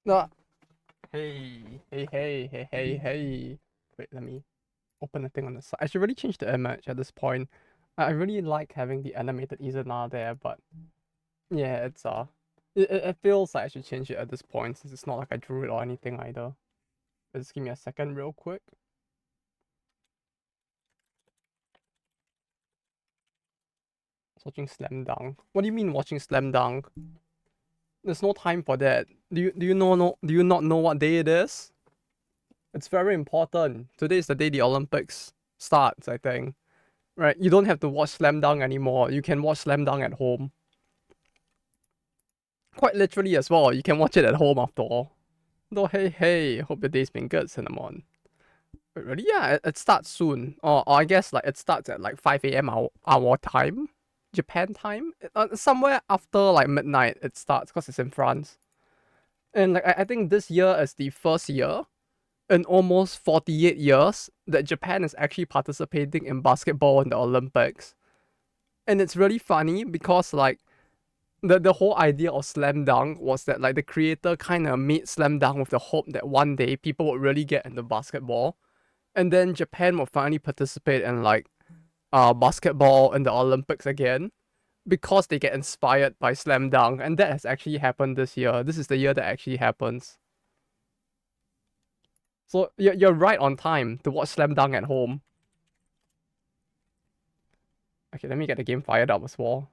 No. Hey. Wait, let me open the thing on the side. I should really change the image at this point. I really like having the animated Izuna there, but yeah, it feels like I should change it at this point since it's not like I drew it or anything either. Just give me a second real quick. I was watching Slam Dunk. What do you mean watching Slam Dunk? There's no time for that. Do you not know what day it is? It's very important. Today is the day the Olympics starts, I think. Right? You don't have to watch Slam Dunk anymore. You can watch Slam Dunk at home. Quite literally as well. You can watch it at home after all. No, hey. Hope your day's been good, Cinnamon. Wait, really? Yeah, it starts soon. Or I guess like it starts at like 5 a.m. our time. Japan time. Somewhere after like midnight it starts because it's in France. And like I think this year is the first year in almost 48 years that Japan is actually participating in basketball in the Olympics. And it's really funny because like the whole idea of slam dunk was that like the creator kind of made slam dunk with the hope that one day people would really get into basketball, and then Japan will finally participate in like basketball in the Olympics again because they get inspired by slam dunk, and that has actually happened this year. This is the year that actually happens. So you're right on time to watch slam dunk at home. Okay, let me get the game fired up as well.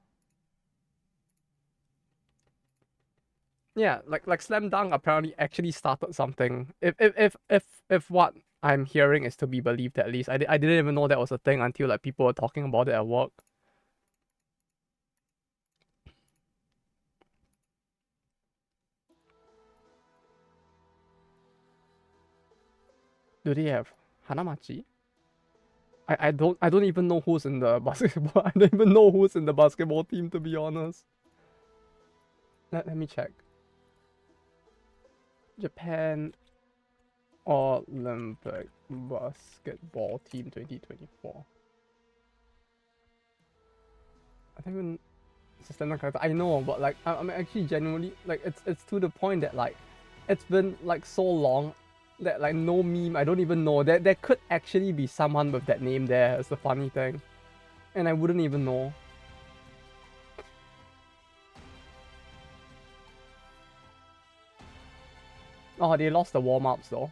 Yeah, like slam dunk apparently actually started something. If what I'm hearing is to be believed, at least I didn't even know that was a thing until like people were talking about it at work. Do they have Hanamachi? I don't even know who's in the basketball. I don't even know who's in the basketball team, to be honest. Let me check. Japan Olympic basketball team 2024. I don't even system character. I know, but like I'm actually genuinely like it's to the point that like it's been like so long that like no meme. I don't even know that there could actually be someone with that name there. It's the funny thing, and I wouldn't even know. Oh, they lost the warm ups though.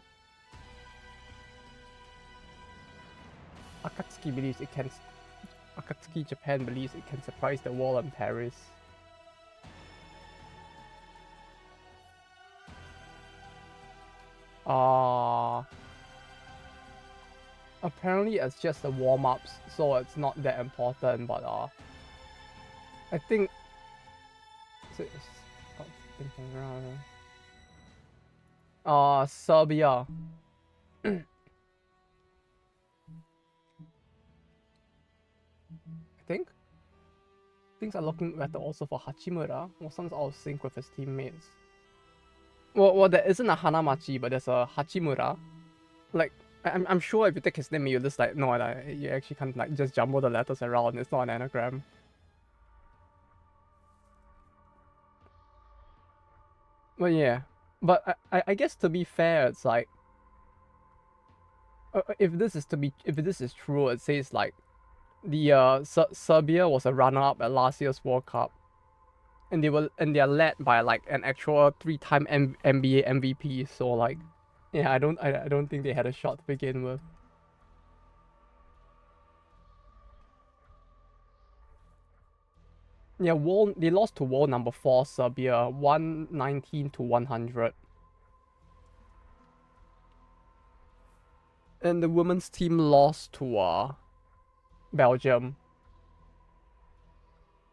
Akatsuki believes it can. Akatsuki Japan believes it can surprise the world in Paris. Uh apparently it's just the warm ups, so it's not that important. But I think. So oh, thinking around. Serbia. I think things are looking better also for Hachimura. Wasn't out of sync with his teammates. Well, there isn't a Hanamachi, but there's a Hachimura. Like, I'm sure if you take his name, you just like no, you actually can't like just jumble the letters around. It's not an anagram. But yeah, but I guess to be fair, it's like if this is true, it says like the Serbia was a runner up at last year's World Cup, and they are led by like an actual three-time NBA MVP. So like, yeah, I don't think they had a shot to begin with. Yeah, world they lost to world number four Serbia, 119 to 100, and the women's team lost to Belgium.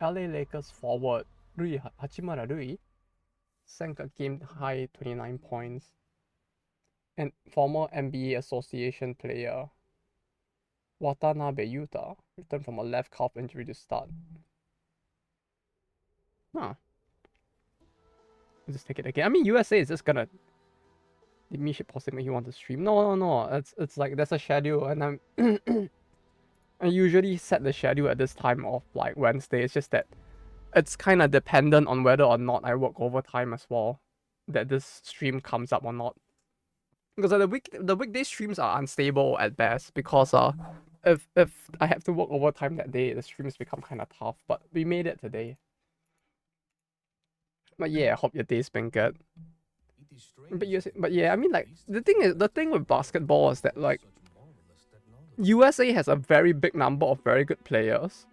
LA Lakers forward Rui Hachimura Rui sank a game high 29 points, and former NBA Association player Watanabe Yuta returned from a left calf injury to start. Huh. Let's just take it again. I mean, USA is just gonna. Me should possibly make you want to stream. No. It's like there's a schedule, and I usually set the schedule at this time of like Wednesday. It's just that it's kind of dependent on whether or not I work overtime as well. that this stream comes up or not. Because the weekday streams are unstable at best because if I have to work overtime that day, the streams become kind of tough. But we made it today. But yeah, I hope your day's been good. But yeah, I mean like the thing with basketball is that like USA has a very big number of very good players.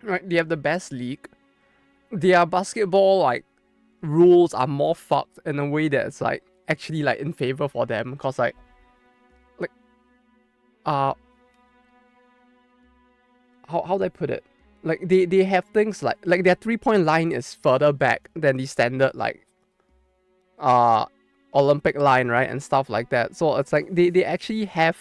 Right, they have the best league. Their basketball like rules are more fucked in a way that's like actually like in favor for them because like how do I put it? Like they have things like their 3-point line is further back than the standard like Olympic line, right? And stuff like that. So it's like they actually have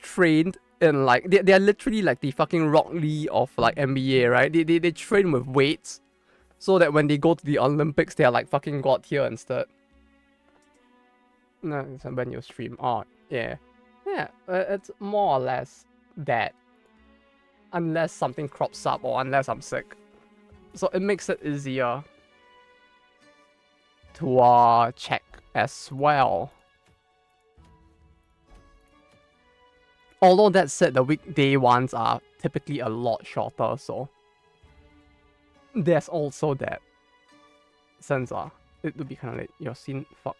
trained in like they're literally like the fucking Rock Lee of like NBA, right? They train with weights so that when they go to the Olympics they're like fucking god tier instead. No, it's when you stream. Oh, yeah. Yeah, it's more or less that. Unless something crops up or unless I'm sick. So it makes it easier to check as well. Although that said, the weekday ones are typically a lot shorter, so there's also that. Since it would be kind of like your scene fuck.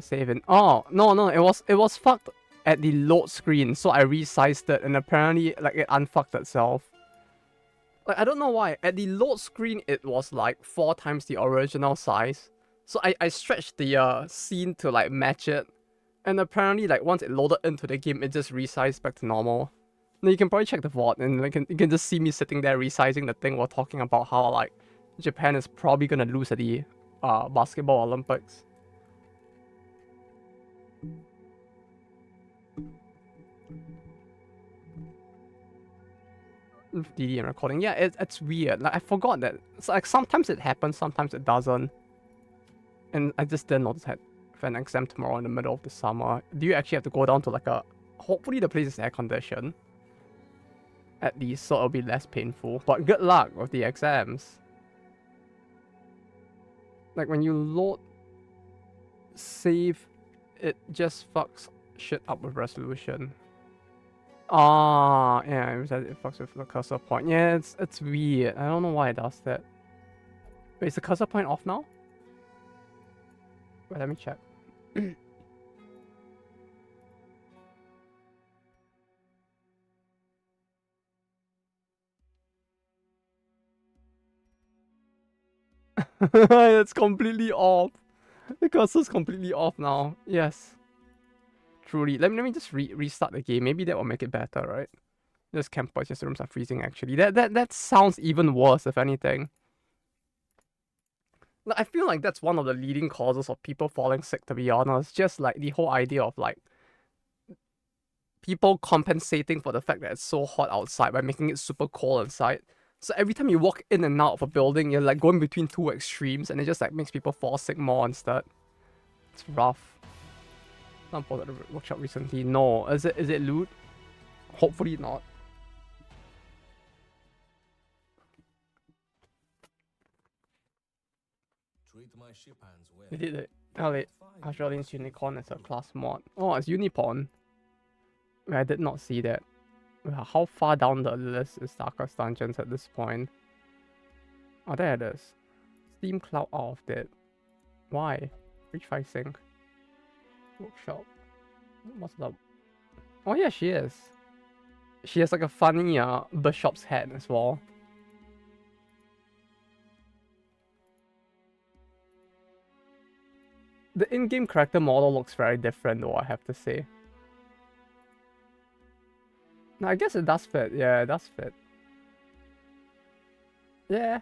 Saving. Oh no, it was fucked at the load screen, so I resized it and apparently like it unfucked itself. Like I don't know why. At the load screen it was like 4 times the original size. So I stretched the scene to like match it. And apparently like once it loaded into the game it just resized back to normal. Now you can probably check the VOD and like you can just see me sitting there resizing the thing while talking about how like Japan is probably gonna lose at the basketball Olympics. DD and recording. Yeah, it's weird. Like I forgot that. It's like sometimes it happens, sometimes it doesn't. And I just didn't notice that for an exam tomorrow in the middle of the summer. Do you actually have to go down to like a... Hopefully the place is air conditioned. At least, so it'll be less painful. But good luck with the exams. Like when you load save, it just fucks shit up with resolution. Ah, yeah, it fucks with the cursor point. Yeah, it's weird. I don't know why it does that. Wait, is the cursor point off now? Wait, let me check. It's completely off. The cursor's completely off now. Yes. Truly. Let me just restart the game. Maybe that will make it better, right? This campus, just rooms are freezing actually. That sounds even worse, if anything. I feel like that's one of the leading causes of people falling sick, to be honest. Just like the whole idea of like people compensating for the fact that it's so hot outside by making it super cold inside. So every time you walk in and out of a building, you're like going between two extremes and it just like makes people fall sick more instead. It's rough. Not bothered the workshop recently. No. Is it loot? Hopefully not. They did it. Oh wait. Australian's Unicorn is a class mod. Oh, it's Unicorn. I did not see that. How far down the list is Darkest Dungeons at this point? Oh, there it is. Steam Cloud out of that. Why? Reach 5 sync. Workshop. What's up? Oh yeah, she is. She has like a funny bishop's hat as well. The in-game character model looks very different though, I have to say. No, I guess it does fit. Yeah, it does fit. Yeah,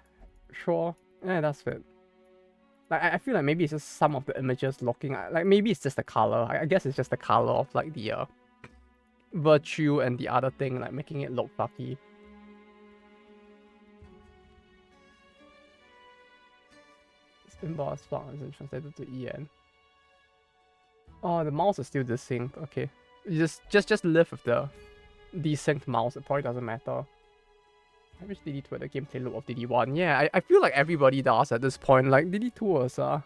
sure. Yeah, it does fit. Like, I feel like maybe it's just some of the images looking... Like, maybe it's just the color. I guess it's just the color of, like, the virtue and the other thing, like, making it look fucky. Symbol spark isn't translated to EN. Oh, the mouse is still desynced. Okay. You just live with the desynced mouse. It probably doesn't matter. I wish DD2 had the gameplay loop of DD1. Yeah, I feel like everybody does at this point. Like, DD2 was a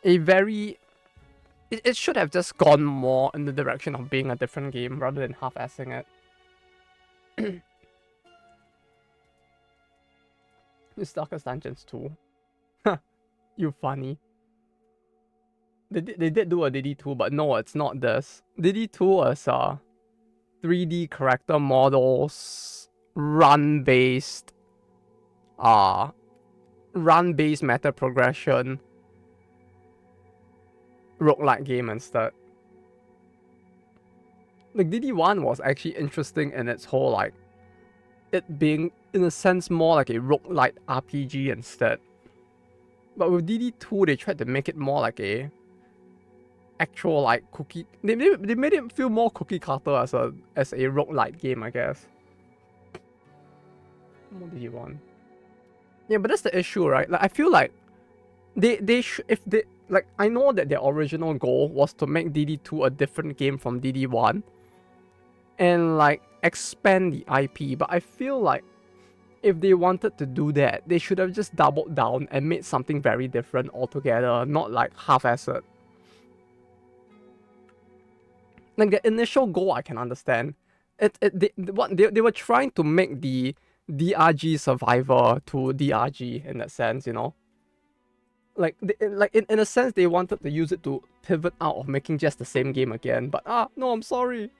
very... It should have just gone more in the direction of being a different game rather than half-assing it. It's Darkest Dungeons 2. You funny. They did do a DD2, but no, it's not this. DD2 was 3D character models, run-based meta progression, roguelike game instead. Like, DD1 was actually interesting in its whole, like, it being, in a sense, more like a roguelike RPG instead. But with DD2, they tried to make it more like a actual, like, cookie... They made it feel more cookie cutter as a roguelike game, I guess. More DD1. Yeah, but that's the issue, right? Like, I feel like like, I know that their original goal was to make DD2 a different game from DD1 and, like, expand the IP, but I feel like if they wanted to do that, they should have just doubled down and made something very different altogether, not like half-assed it. Like, the initial goal I can understand. They were trying to make the DRG Survivor to DRG in that sense, you know? Like, in a sense, they wanted to use it to pivot out of making just the same game again. But, no, I'm sorry.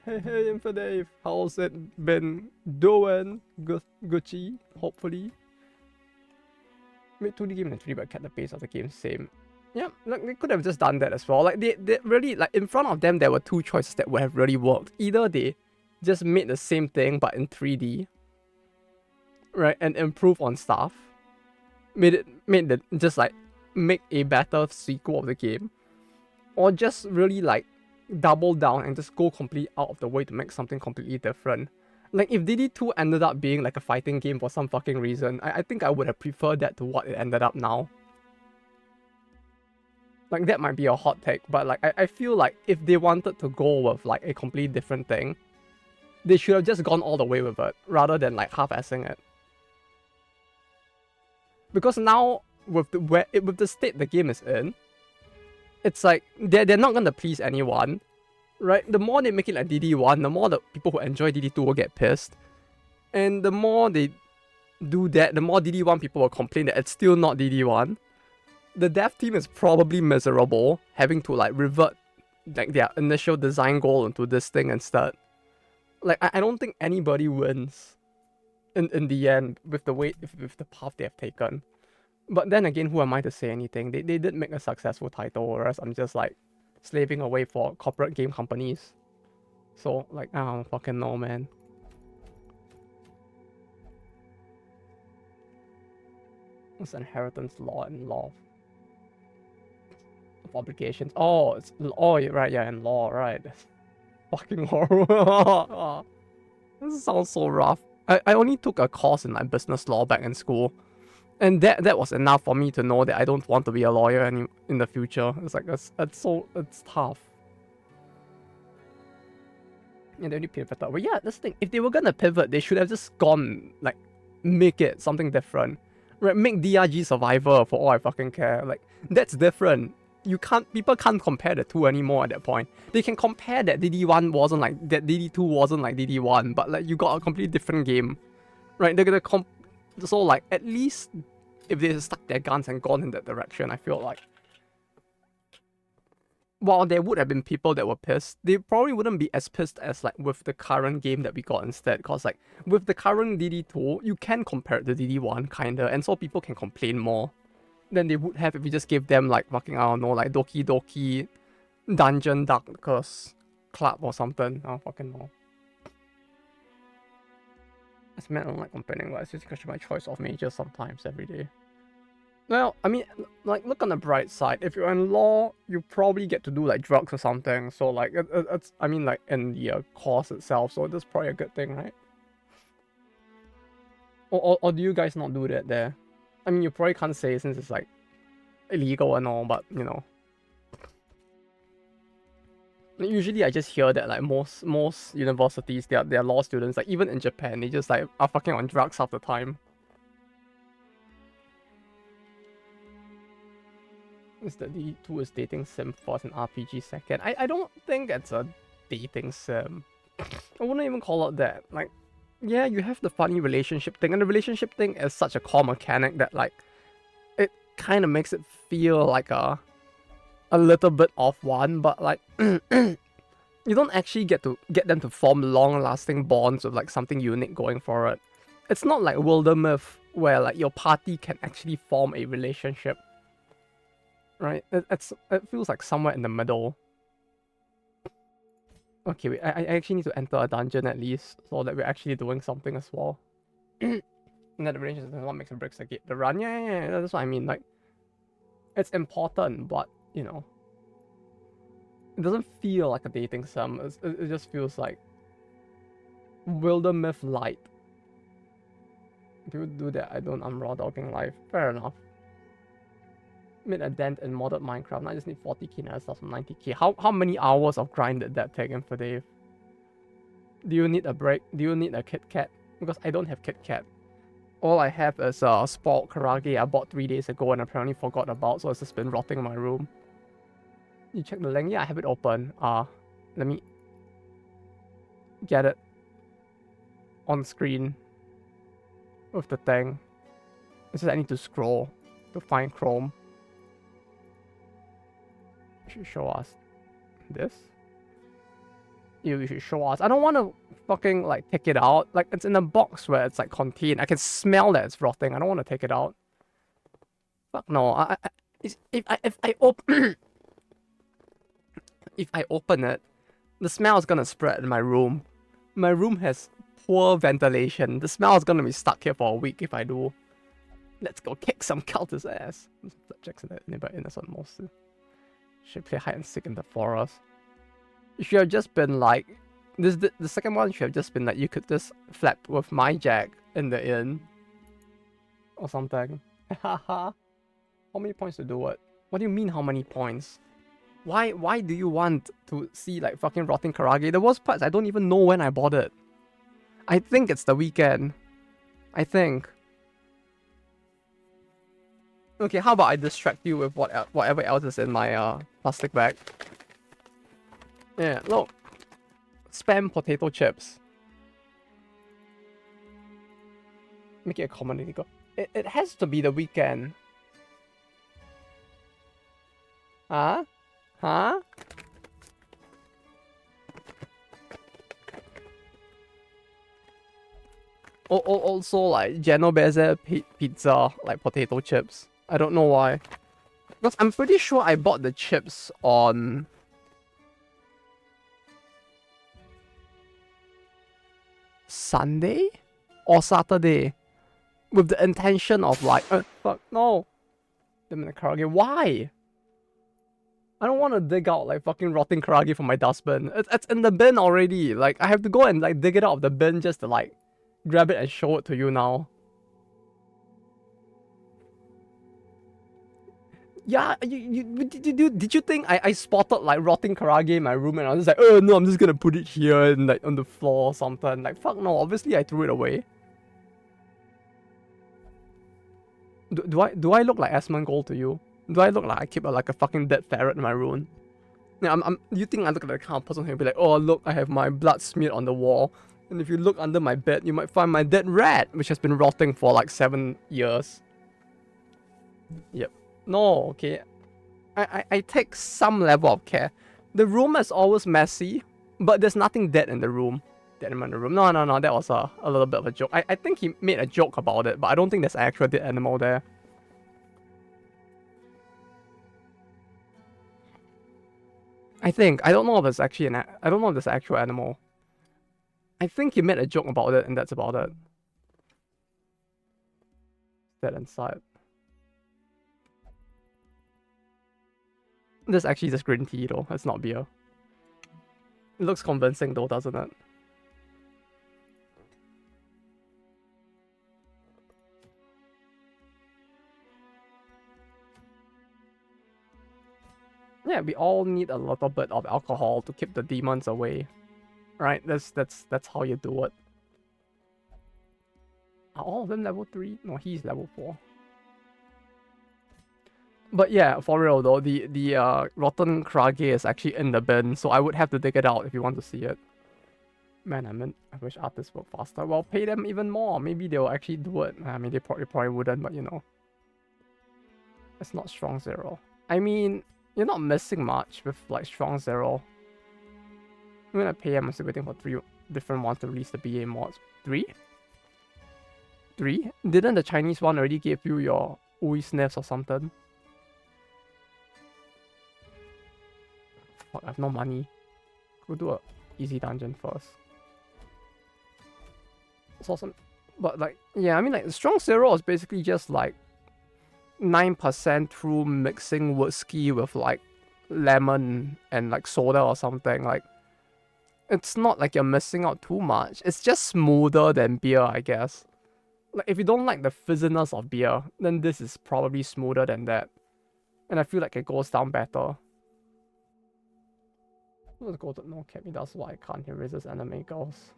Hey, Infidave, how's it been doing? Gucci, hopefully. Made 2D game and 3D, but kept the pace of the game same. Yeah, like, they could have just done that as well. Like, they really, like, in front of them, there were two choices that would have really worked. Either they just made the same thing, but in 3D, right, and improve on stuff. Make a better sequel of the game. Or just really, like, double down and just go completely out of the way to make something completely different. Like, if DD2 ended up being like a fighting game for some fucking reason, I think I would have preferred that to what it ended up now. Like, that might be a hot take, but like, I feel like if they wanted to go with like a completely different thing, they should have just gone all the way with it, rather than like half-assing it. Because now, with the state the game is in, it's like, they're not gonna please anyone, right? The more they make it like DD1, the more the people who enjoy DD2 will get pissed. And the more they do that, the more DD1 people will complain that it's still not DD1. The dev team is probably miserable, having to like revert like their initial design goal into this thing instead. Like, I don't think anybody wins in the end with the path they have taken. But then again, who am I to say anything? They did make a successful title, whereas I'm just like slaving away for corporate game companies. So like, I don't fucking know, man. What's inheritance law and law of obligations? Oh, it's right, yeah, and law, right. That's fucking horrible. This sounds so rough. I only took a course in like business law back in school. And that was enough for me to know that I don't want to be a lawyer in the future. It's like, it's tough. Yeah, they only pivoted. But yeah, this thing, if they were gonna pivot, they should have just gone, like, make it something different. Right, make DRG Survivor for all I fucking care. Like, that's different. People can't compare the two anymore at that point. They can compare that DD1 wasn't like, that DD2 wasn't like DD1, but like, you got a completely different game. Right, they're gonna so, like, at least if they stuck their guns and gone in that direction, I feel like, while there would have been people that were pissed, they probably wouldn't be as pissed as, like, with the current game that we got instead. Because, like, with the current DD2, you can compare it to DD1, kinda, and so people can complain more than they would have if you just gave them, like, fucking, I don't know, like, Doki Doki Dungeon Darkness Club or something. I don't fucking know. As men don't like complaining, but it's just question my choice of majors sometimes every day. Well, I mean, like, look on the bright side. If you're in law, you probably get to do like drugs or something. So like, it's I mean, like, in the course itself. So that's probably a good thing, right? Or do you guys not do that there? I mean, you probably can't say since it's like illegal and all, but you know. Usually I just hear that like most universities, their law students, like even in Japan, they just like are fucking on drugs half the time. Is that the two is dating sim first and RPG second? I don't think it's a dating sim. I wouldn't even call it that. Like, yeah, you have the funny relationship thing, and the relationship thing is such a core mechanic that like it kind of makes it feel like a little bit of one, but like you don't actually get them to form long-lasting bonds with like something unique going for it. It's not like Wildermyth where like your party can actually form a relationship, right? It feels like somewhere in the middle. Okay, wait, I actually need to enter a dungeon at least so that we're actually doing something as well. And then the range is what makes or breaks the run. Yeah, that's what I mean. Like, it's important, but you know, it doesn't feel like a dating sim. It just feels like Wildermyth light. People do that. I'm raw dogging life. Fair enough. Made a dent in modded Minecraft. Now I just need 40k and I start from 90k. How many hours of grind did that take in for Dave? Do you need a break? Do you need a Kit Kat? Because I don't have Kit Kat. All I have is Sport Karage I bought 3 days ago and apparently forgot about, so it's just been rotting in my room. You check the link? Yeah, I have it open. Let me get it on screen with the thing. It's just I need to scroll to find Chrome. You should show us this. You should show us. I don't want to fucking like take it out. Like it's in a box where it's like contained. I can smell that it's rotting. I don't want to take it out. Fuck no. If I open if I open it, the smell is gonna spread in my room. My room has poor ventilation. The smell is gonna be stuck here for a week if I do. Let's go kick some cultist ass. Jackson in this one most. Should play hide and seek in the forest. You should have just been like the second one should have just been like you could just flap with my jack in the inn. Or something. Haha. How many points to do it? What do you mean how many points? Why do you want to see like fucking rotting Karage? The worst part is I don't even know when I bought it. I think it's the weekend. I think. Okay, how about I distract you with whatever else is in my plastic bag? Yeah, look. Spam potato chips. Make it a community goal. It has to be the weekend. Huh? Huh? Also like Genovese pizza, like potato chips. I don't know why. Because I'm pretty sure I bought the chips on Sunday or Saturday with the intention of like, fuck no. Them in the Karage. Why? I don't want to dig out like fucking rotting Karage from my dustbin. It's in the bin already. Like I have to go and like dig it out of the bin just to like grab it and show it to you now. Yeah, did you think I spotted like rotting Karage in my room and I was just like, oh no, I'm just gonna put it here and like on the floor or something. Like fuck no, obviously I threw it away. Do I look like Asmongold to you? Do I look like I keep like a fucking dead ferret in my room? Yeah, you think I look like the kind of person who'll be like, oh look, I have my blood smeared on the wall. And if you look under my bed, you might find my dead rat, which has been rotting for like 7 years. Yep. No, okay. I take some level of care. The room is always messy, but there's nothing dead in the room. Dead animal in the room. No, that was a little bit of a joke. I think he made a joke about it, but I don't think there's an actual dead animal there. I think. I don't know if there's actually I don't know if there's an actual animal. I think he made a joke about it, and that's about it. Dead inside. This actually just green tea though. It's not beer. It looks convincing though, doesn't it? Yeah, we all need a little bit of alcohol to keep the demons away. Right? That's how you do it. Are all of them level 3? No, he's level 4. But yeah, for real though, the rotten Krage is actually in the bin, so I would have to dig it out if you want to see it. Man, I wish artists work faster. Well, pay them even more. Maybe they'll actually do it. I mean, they probably wouldn't, but you know. It's not strong 0. I mean, you're not missing much with like strong 0. I'm gonna pay them. I'm still waiting for 3 different ones to release the BA mods. 3? 3? Didn't the Chinese one already give you your Ui sniffs or something? Fuck, I have no money. Go do a easy dungeon first. It's awesome. But like, yeah, I mean like strong 0 is basically just like 9% through mixing whiskey with like lemon and like soda or something. Like, it's not like you're missing out too much. It's just smoother than beer, I guess. Like, if you don't like the fizziness of beer, then this is probably smoother than that. And I feel like it goes down better. Let's go to no Kemi, that's why I can't resist anime girls.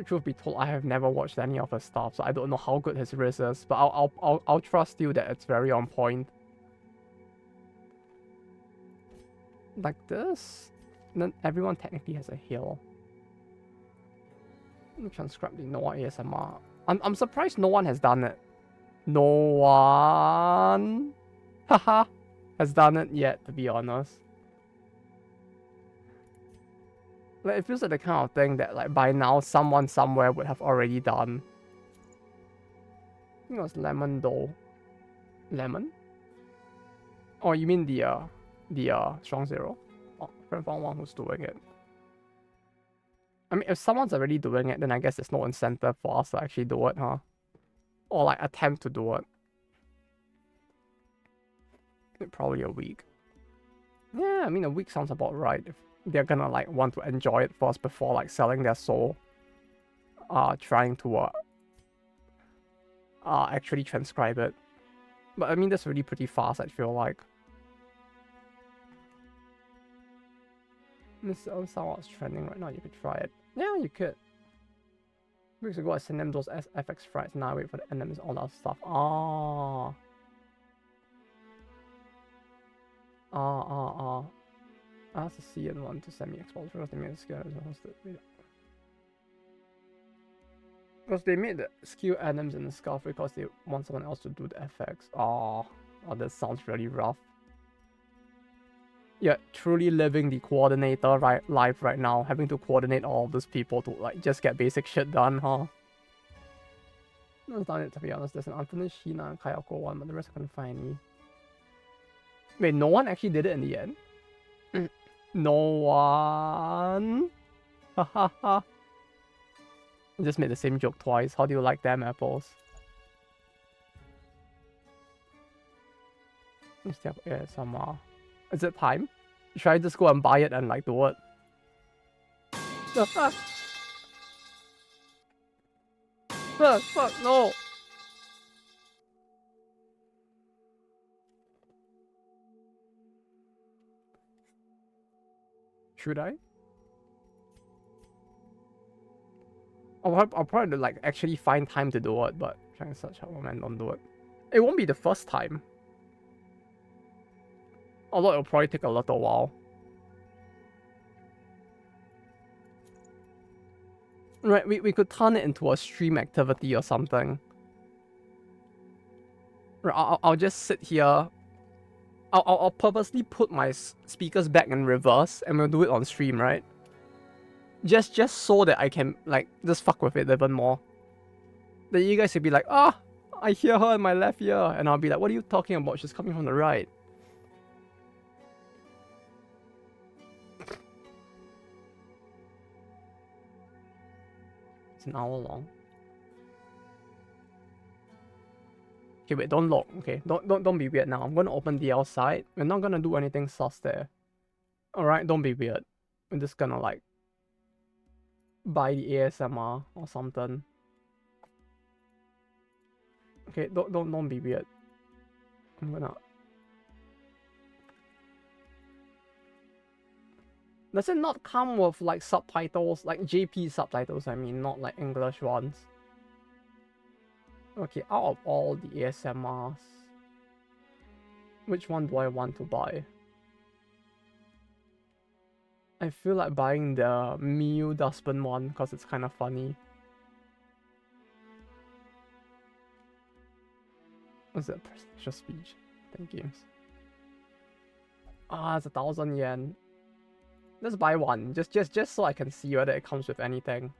Truth be told, I have never watched any of his stuff, so I don't know how good his riz is. But I'll trust you that it's very on point. Like this, and then everyone technically has a heal. Let me transcribe the Noah ASMR. I'm surprised no one has done it. No one, haha, has done it yet. To be honest. Like, it feels like the kind of thing that, like, by now, someone somewhere would have already done. I think it was lemon, though. Lemon? Oh, you mean the strong 0? Oh, friend found one who's doing it. I mean, if someone's already doing it, then I guess there's no incentive for us to actually do it, huh? Or, like, attempt to do it. Probably a week. Yeah, I mean, a week sounds about right. If they're gonna like want to enjoy it first before like selling their soul, trying to actually transcribe it. But I mean, that's really pretty fast, I feel like. This sounds trending right now. You could try it. Yeah, you could. Weeks ago I sent them those FX frights. Now I wait for the NMs, all that stuff. I have to see and want to send me exposure because they made the skill because they made the skill items in the scarf because they want someone else to do the FX. Oh, that sounds really rough. Yeah, truly living the coordinator life right now, having to coordinate all of those people to like just get basic shit done, huh? That's not it, to be honest. There's an unfinished Hina and Kayako one, but the rest I couldn't find any. Wait, no one actually did it in the end? No one. Hahaha. I just made the same joke twice. How do you like them apples? ASMR. Is it time? Should I just go and buy it and like do it? Fuck, no! Should I? I'll probably like actually find time to do it, but trying to search out and don't do it. It won't be the first time. Although it'll probably take a little while. Right, we could turn it into a stream activity or something. Right, I'll just sit here. I'll purposely put my speakers back in reverse and we'll do it on stream, right? Just so that I can like just fuck with it even more. Then you guys will be like, I hear her in my left ear, and I'll be like, what are you talking about? She's coming from the right. It's an hour long. Okay, wait, don't look. Okay, don't be weird now. I'm gonna open the outside. We're not gonna do anything sus there. Alright, don't be weird. I'm just gonna like buy the ASMR or something. Okay, don't be weird. I'm gonna. Does it not come with like subtitles, like JP subtitles? I mean, not like English ones. Okay, out of all the ASMRs, which one do I want to buy? I feel like buying the Mew Dustbin one because it's kind of funny. What's that? Presidential speech. 10 games. Ah, it's 1,000 yen. Let's buy one, just so I can see whether it comes with anything.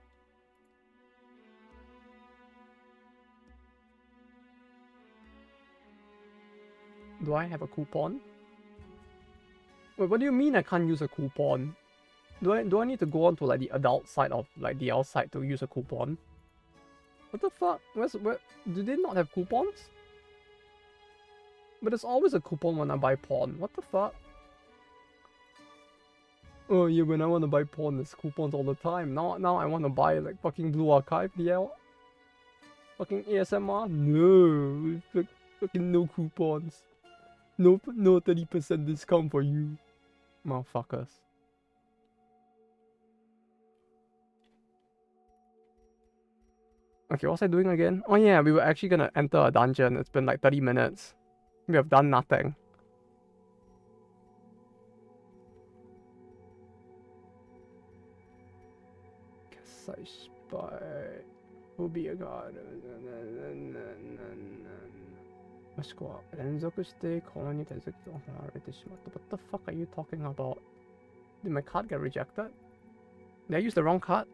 Do I have a coupon? Wait, what do you mean I can't use a coupon? Do I need to go on to like the adult side of like the outside to use a coupon? What the fuck? Where do they not have coupons? But there's always a coupon when I buy porn. What the fuck? Oh yeah, when I want to buy porn, there's coupons all the time. Now I want to buy like fucking Blue Archive DL. Fucking ASMR? No, fucking no coupons. No 30% discount for you, motherfuckers. Okay, what was I doing again? Oh yeah, we were actually gonna enter a dungeon. It's been like 30 minutes. We have done nothing. Guess I spy. Who be a god? もしくは連続してこの2手続きが行われてしまった。What the fuck are you talking about? Did my card get rejected? Did I use the wrong card?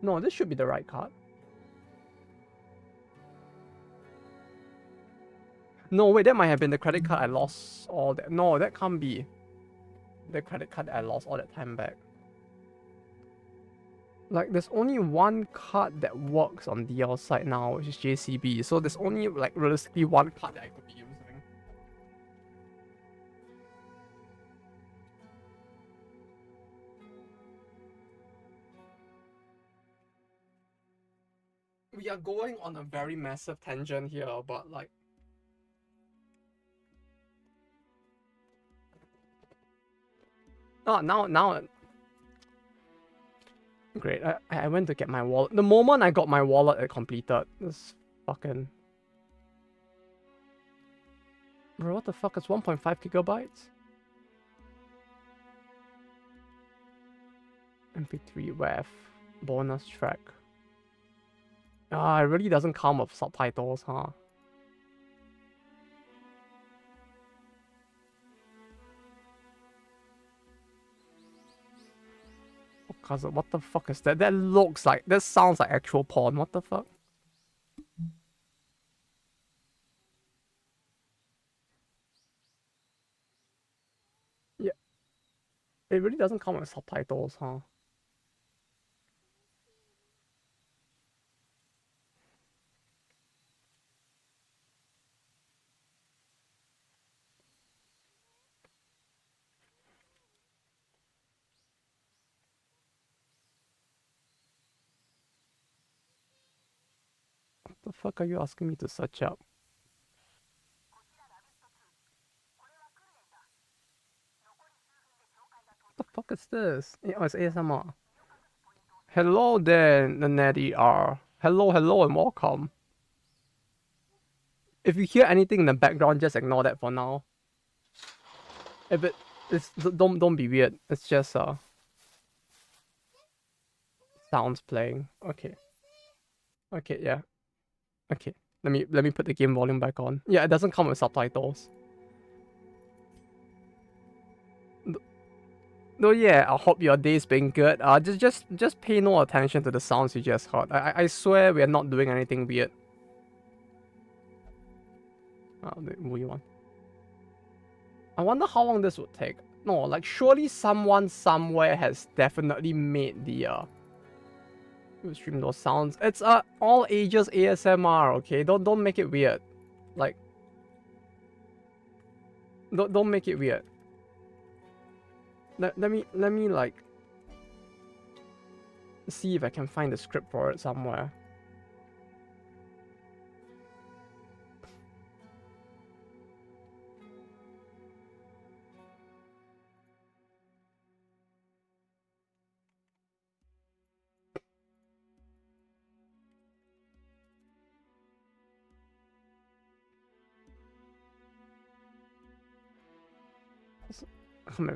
No, this should be the right card. No, wait, that might have been the credit card I lost all that. No, that can't be the credit card I lost all that time back. Like, there's only one card that works on DL side now, which is JCB. So there's only, like, realistically one card that I could be using. We are going on a very massive tangent here, but, like... Oh, now... Great, I went to get my wallet. The moment I got my wallet, it completed. This fucking... Bro, what the fuck? It's 1.5 gigabytes? MP3 WAV. Bonus track. Ah, it really doesn't come with subtitles, huh? Cause what the fuck is that? That looks like, that sounds like actual porn. What the fuck? Yeah. It really doesn't come with subtitles, huh? What the fuck are you asking me to search up? What the fuck is this? Oh, it's ASMR. Hello there, Nanette R. Hello and welcome. If you hear anything in the background, just ignore that for now. If it's don't be weird. It's just sounds playing. Okay. Okay, yeah. Okay. Let me put the game volume back on. Yeah, it doesn't come with subtitles. No, yeah, I hope your day's been good. Just pay no attention to the sounds you just heard. I swear we're not doing anything weird. Oh, the movie one. I wonder how long this would take. No, like surely someone somewhere has definitely made the stream those sounds. It's all ages ASMR, okay? Don't make it weird. Like don't make it weird. let me like see if I can find the script for it somewhere.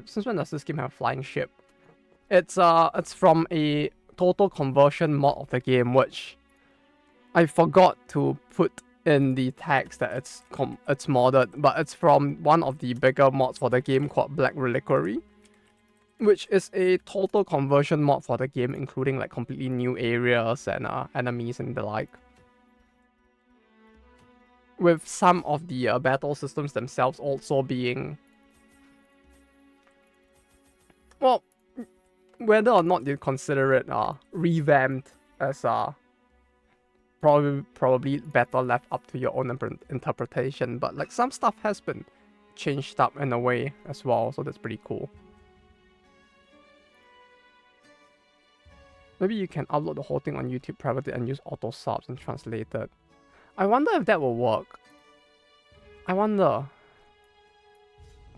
Since when does this game have a flying ship? It's from a total conversion mod of the game, which I forgot to put in the text that it's modded, but it's from one of the bigger mods for the game called Black Reliquary, which is a total conversion mod for the game, including like completely new areas and enemies and the like. With some of the battle systems themselves also being, well, whether or not you consider it revamped as probably better left up to your own interpretation, but like some stuff has been changed up in a way as well, so that's pretty cool. Maybe you can upload the whole thing on YouTube privately and use auto subs and translate it. I wonder if that will work. I wonder.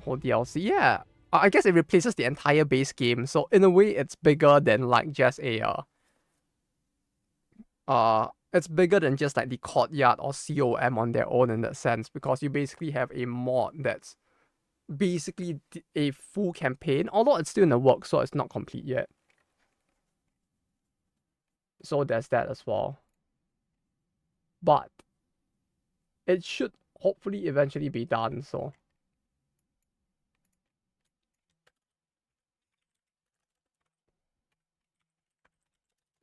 Whole DLC, yeah. I guess it replaces the entire base game, so in a way it's bigger than like just a it's bigger than just like the courtyard or COM on their own in that sense, because you basically have a mod that's basically a full campaign, although it's still in the works, so it's not complete yet. So there's that as well. But it should hopefully eventually be done, so.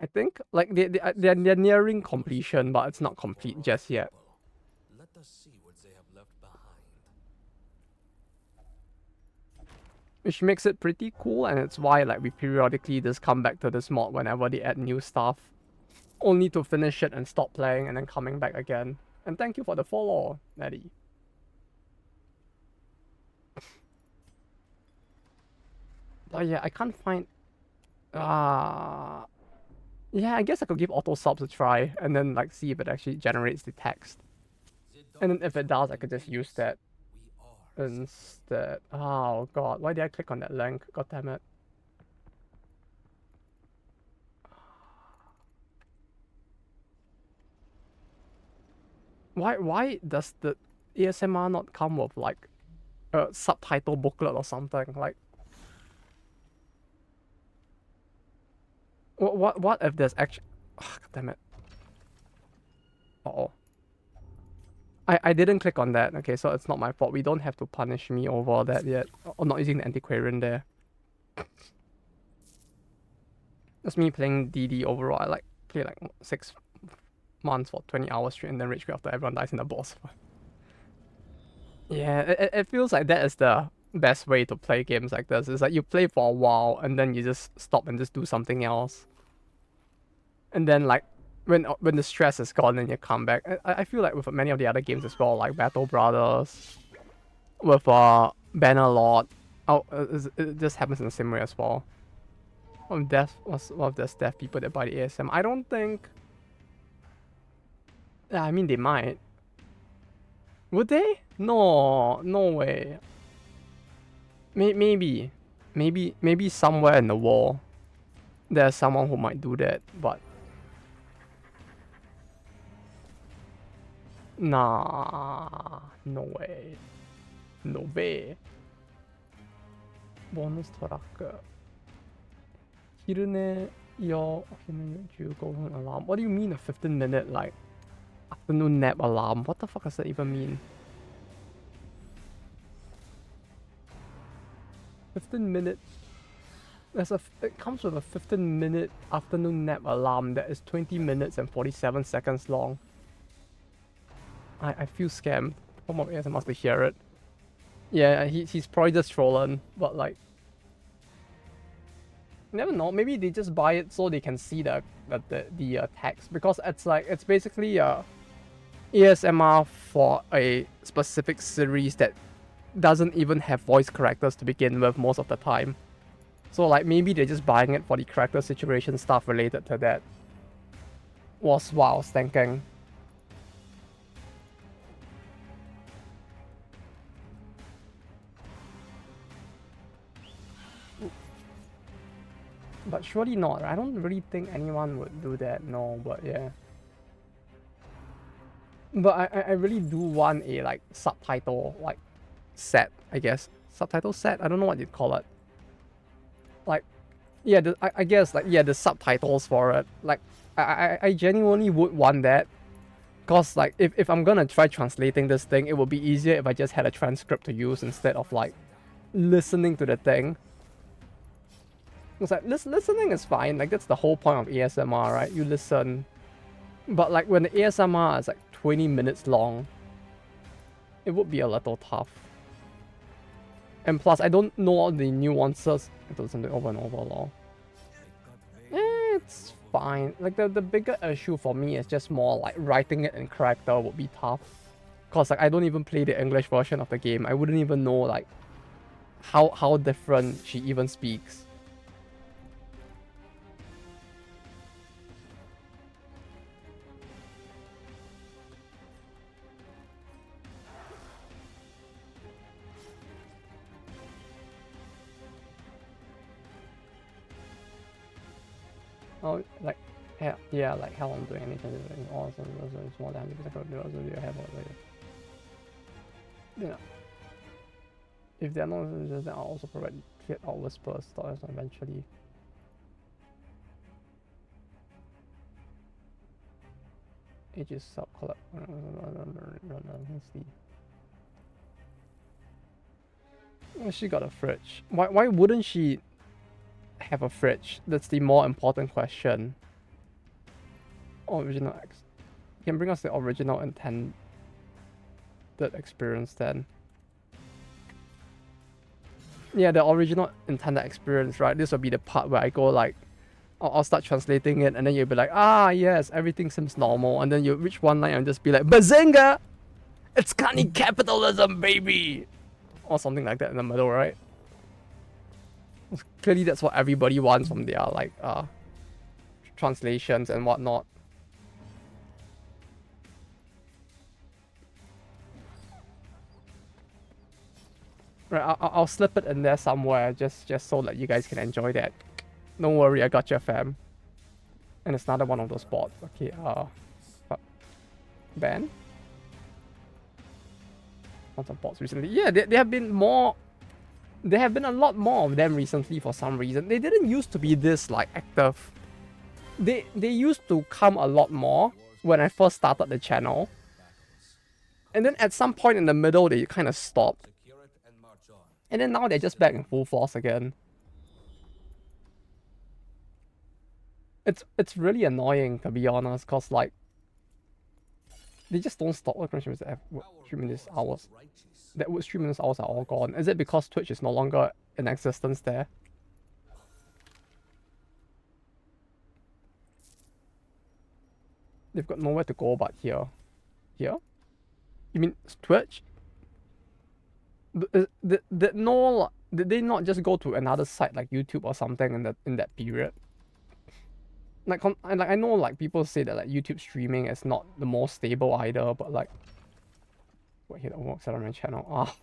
I think like they're nearing completion, but it's not complete just yet. Let us see what they have left behind. Which makes it pretty cool, and it's why like we periodically just come back to this mod whenever they add new stuff, only to finish it and stop playing and then coming back again. And thank you for the follow, Maddie. But yeah, I can't find. Yeah, I guess I could give auto subs a try and then like see if it actually generates the text. And then if it does, I could just use that instead. Oh god, why did I click on that link? God damn it. Why does the ASMR not come with like a subtitle booklet or something? Like, what if there's actually? Oh, god damn it. Uh-oh. I didn't click on that. Okay, so it's not my fault. We don't have to punish me over that yet. Or not using the antiquarian there. That's me playing DD overall. I like play like 6 months for 20 hours straight and then rage quit after everyone dies in the boss fight. Yeah, it feels like that is the best way to play games like this. It's like you play for a while and then you just stop and just do something else. And then like when the stress is gone and you come back. I feel like with many of the other games as well, like Battle Brothers, with Bannerlord, it just happens in the same way as well. What if there's deaf people that buy the ASM? I don't think. Yeah, I mean they might. Would they? No, no way. Maybe somewhere in the wall, there's someone who might do that, but nah, no way, no way. Bonus track. 昼寝 your 15 分 alarm. What do you mean a 15-minute like afternoon nap alarm? What the fuck does that even mean? 15 minutes. It comes with a 15-minute afternoon nap alarm that is 20 minutes and 47 seconds long. I feel scammed. One more ASMR must hear it. Yeah, he's probably just trolling, but like, you never know. Maybe they just buy it so they can see the text, because it's basically ASMR for a specific series that doesn't even have voice characters to begin with most of the time. So like maybe they're just buying it for the character situation stuff related to that. Was what I was thinking. But surely not. I don't really think anyone would do that. No, but yeah. But I really do want a like subtitle like set, I guess. Subtitle set? I don't know what you'd call it. Like, yeah, I guess like, yeah, the subtitles for it. Like, I genuinely would want that. Cause like if I'm gonna try translating this thing, it would be easier if I just had a transcript to use instead of like listening to the thing. It's like listening is fine, like that's the whole point of ASMR, right? You listen. But like when the ASMR is like 20 minutes long, it would be a little tough. And plus I don't know all the nuances. I have to listen to it over and over long. It's fine. Like the bigger issue for me is just more like writing it in character would be tough. Cause like I don't even play the English version of the game. I wouldn't even know like how different she even speaks. Oh, like, yeah, like hell I'm doing anything awesome. It's more than 100% of the you have already. You know, if they're not then I'll also provide clear out whispers stories eventually. Ages sub collect. She got a fridge. Why wouldn't she have a fridge? That's the more important question. Original X. You can bring us the original intended experience then. Yeah, the original intended experience, right? This will be the part where I go like, I'll start translating it, and then you'll be like, ah, yes, everything seems normal. And then you reach one line and just be like, Bazinga! It's canny capitalism, baby! Or something like that in the middle, right? Clearly, that's what everybody wants from their like translations and whatnot. Right, I'll slip it in there somewhere just so that you guys can enjoy that. Don't worry, I got your fam. And it's another one of those bots. Okay, ban? Lots of bots recently. Yeah, they have been more. There have been a lot more of them recently for some reason. They didn't used to be this like active. They used to come a lot more when I first started the channel. And then at some point in the middle, they kind of stopped. And then now they're just back in full force again. It's really annoying, to be honest, because like they just don't stop. What streaming these hours? That would streaming these hours are all gone. Is it because Twitch is no longer in existence there? They've got nowhere to go but here. Here? You mean Twitch? Did they not just go to another site like YouTube or something in that period? Like I know like people say that like YouTube streaming is not the most stable either, but like what here the works on my channel. Ah.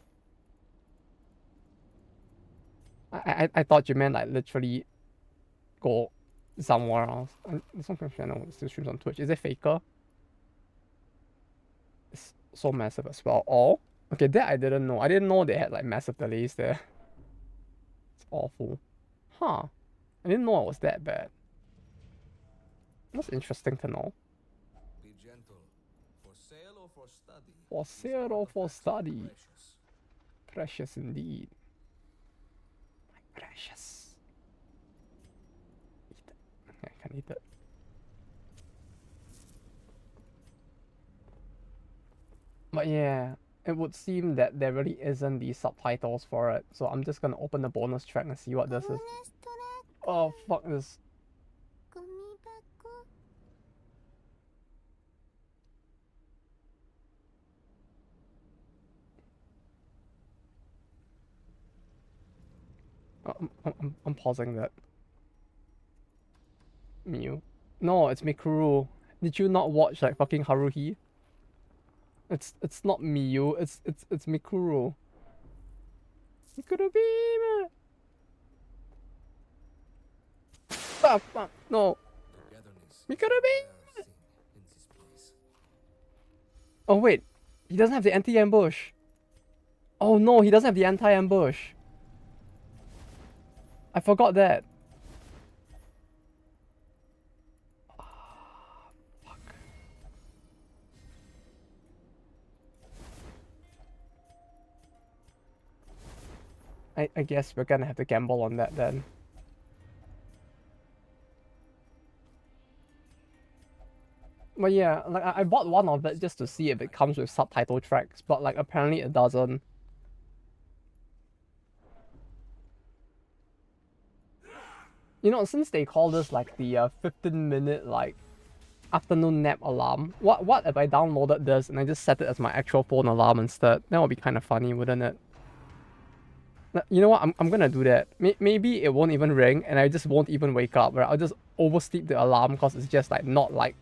I thought you meant like literally go somewhere else. Some kind of channel still streams on Twitch. Is it Faker? It's so massive as well. Oh, okay, that I didn't know. I didn't know they had like massive delays there. It's awful. Huh. I didn't know it was that bad. That's interesting to know. Be gentle. For sale or for study? For sale or for study? Precious indeed. My precious. Eat it. I can eat it. But yeah, it would seem that there really isn't the subtitles for it. So I'm just gonna open the bonus track and see what this is. Oh, fuck this. I'm pausing that. Mew. No, it's Mikuru. Did you not watch like fucking Haruhi? It's not Miyu, it's Mikuru. Mikuru beam. Ah, fuck, no. Togetherness Mikuru beam. rare thing in this place. Oh wait, he doesn't have the anti-ambush. Oh no, he doesn't have the anti-ambush. I forgot that. Fuck. I guess we're gonna have to gamble on that then. But yeah, like I bought one of it just to see if it comes with subtitle tracks, but like apparently it doesn't. You know, since they call this like the 15-minute like afternoon nap alarm, what if I downloaded this and I just set it as my actual phone alarm instead? That would be kind of funny, wouldn't it? You know what? I'm gonna do that. Maybe it won't even ring and I just won't even wake up. Right? I'll just oversleep the alarm because it's just like not like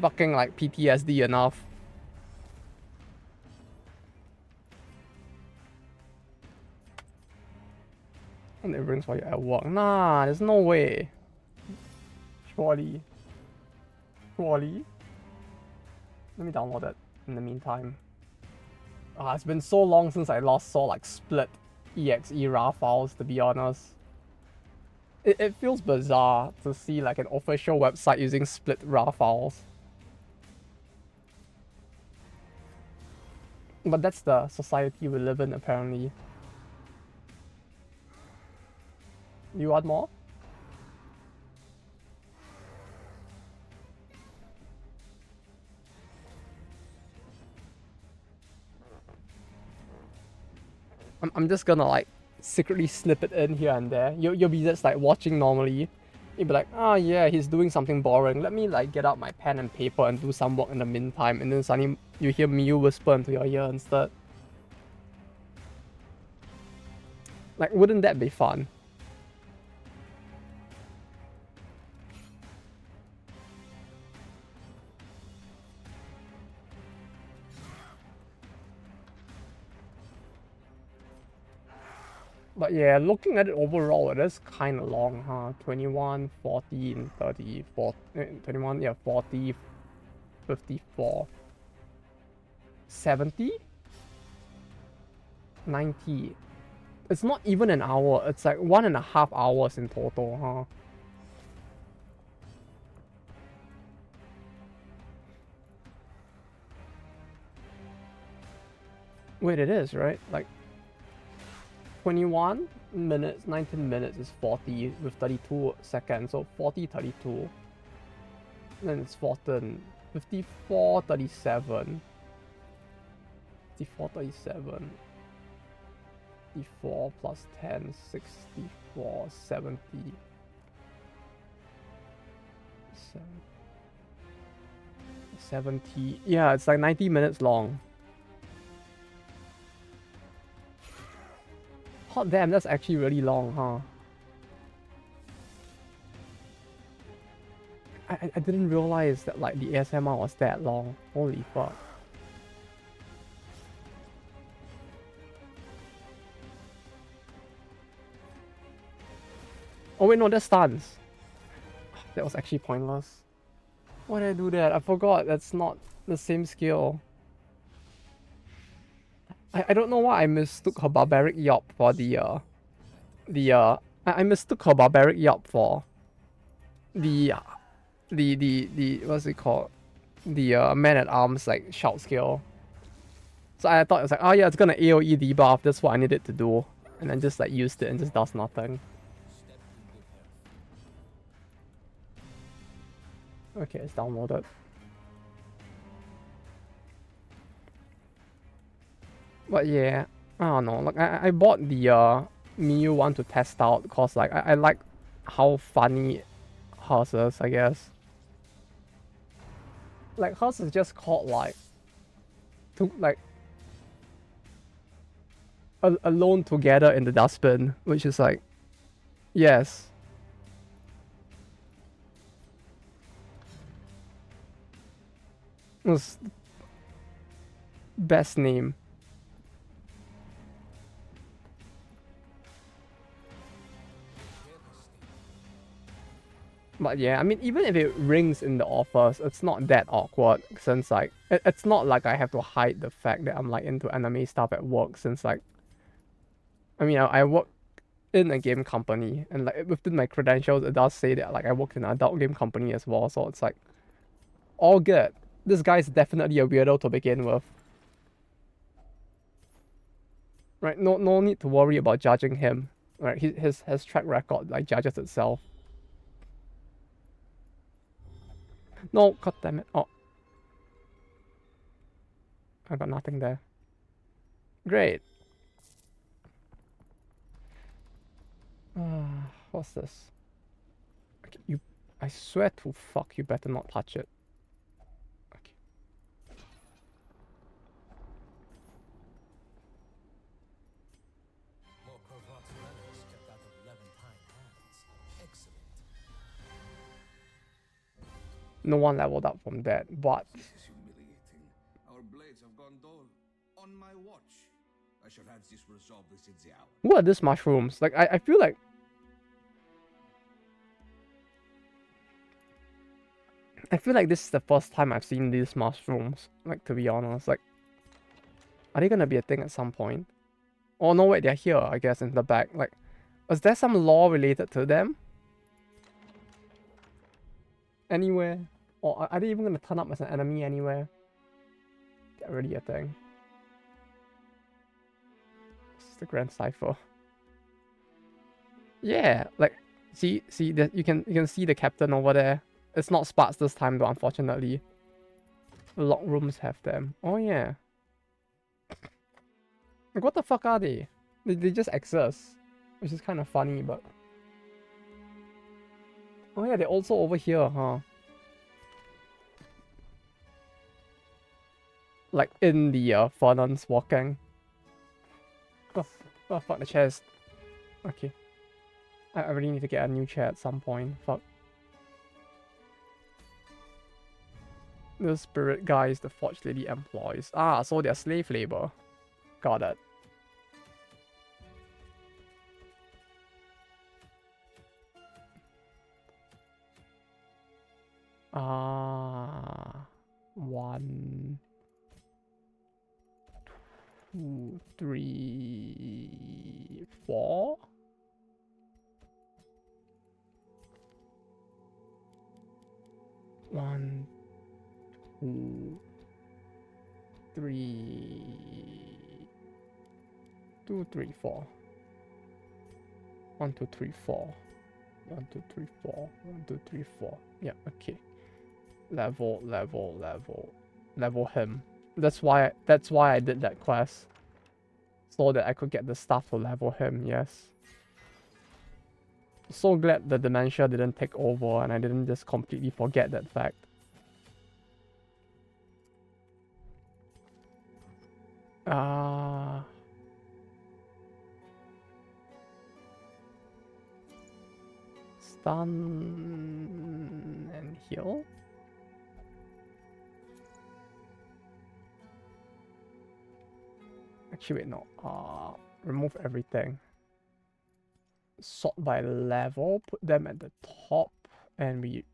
fucking like PTSD enough. And it rings while you're at work. Nah, there's no way. Surely. Surely. Let me download it in the meantime. It's been so long since I last saw like split exe RAR files, to be honest. It feels bizarre to see like an official website using split RAR files. But that's the society we live in, apparently. You want more? I'm just gonna like secretly slip it in here and there. You'll be just like watching normally. You'll be like, oh yeah, he's doing something boring. Let me like get out my pen and paper and do some work in the meantime. And then suddenly you hear Miyu whisper into your ear instead. Like, wouldn't that be fun? But yeah, looking at it overall, it is kind of long, huh? 21, 14, 30, 40, 21, yeah, 40, 54, 70, 90. It's not even an hour, it's like 1.5 hours in total, huh? Wait, it is, right? Like 21 minutes, 19 minutes is 40 with 32 seconds, so 40, 32. Then it's 14, 54, 37. 54, 37. 54 plus 10, 64, 70. 70. Yeah, it's like 90 minutes long. Hot damn, that's actually really long, huh? I didn't realize that like the ASMR was that long. Holy fuck. Oh wait, no, that's stuns. That was actually pointless. Why did I do that? I forgot that's not the same skill. I don't know why I mistook her barbaric yop for I mistook her barbaric yop for the what's it called? The man at arms like shout skill. So I thought it was like, oh yeah, it's gonna AoE debuff, that's what I needed to do. And then just like used it and just does nothing. Okay, it's downloaded. But yeah, I don't know. Like I bought the Miyu one to test out because like I like how funny hers is, I guess. Like hers is just called like alone together in the dustbin, which is like Yes. It was best name. But yeah, I mean, even if it rings in the offers, it's not that awkward since like it's not like I have to hide the fact that I'm like into anime stuff at work since like I mean I work in a game company and like within my credentials it does say that like I work in an adult game company as well, so it's like all good. This guy's definitely a weirdo to begin with. Right? No need to worry about judging him. Right? His track record like judges itself. No, god damn it. Oh, I got nothing there. Great. What's this? Okay, you, I swear to fuck, you better not touch it. Okay. More covert relics kept out of Levantine hands. Excellent. No one leveled up from that, but This is humiliating. Our blades have gone dull. On my watch. I shall have this resolved within the hour. what are these mushrooms? Like I feel like this is the first time I've seen these mushrooms. Like to be honest, like are they gonna be a thing at some point? Oh no, wait, they're here. I guess in the back. Like, is there some law related to them? Anywhere? Or are they even gonna turn up as an enemy anywhere? Get really a thing. This is the Grand Cipher. Yeah, like see that you can see the captain over there. It's not Sparks this time though, unfortunately. The lock rooms have them. Oh yeah. Like what the fuck are they? They just exist. Which is kind of funny, but oh yeah, they're also over here, huh? Like in the furnace walking. Oh, oh fuck the chairs. Okay. I really need to get a new chair at some point. Fuck. The spirit guys the Forge Lady employs. Ah, so they're slave labor. Got it. Ah, 1, 2, 3, 4. One, 2, 3, 2, 3, 4. 1, 2, 3, 4. 1, 2, 3, 4. 1, 2, 3, 4. Yeah, okay. Level him. That's why I did that quest. So that I could get the stuff to level him, yes. So glad the dementia didn't take over and I didn't just completely forget that fact. Stun and heal. Actually, wait, no. Remove everything. Sort by level, put them at the top, and we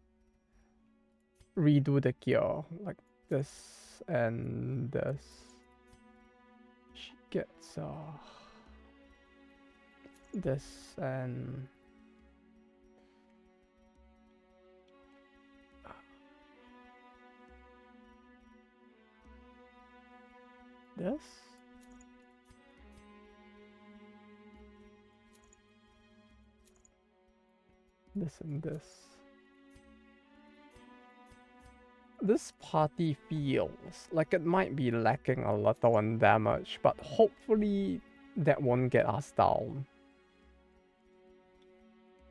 redo the gear like this and this. She gets this and this. This and this. This party feels like it might be lacking a little on damage, but hopefully that won't get us down.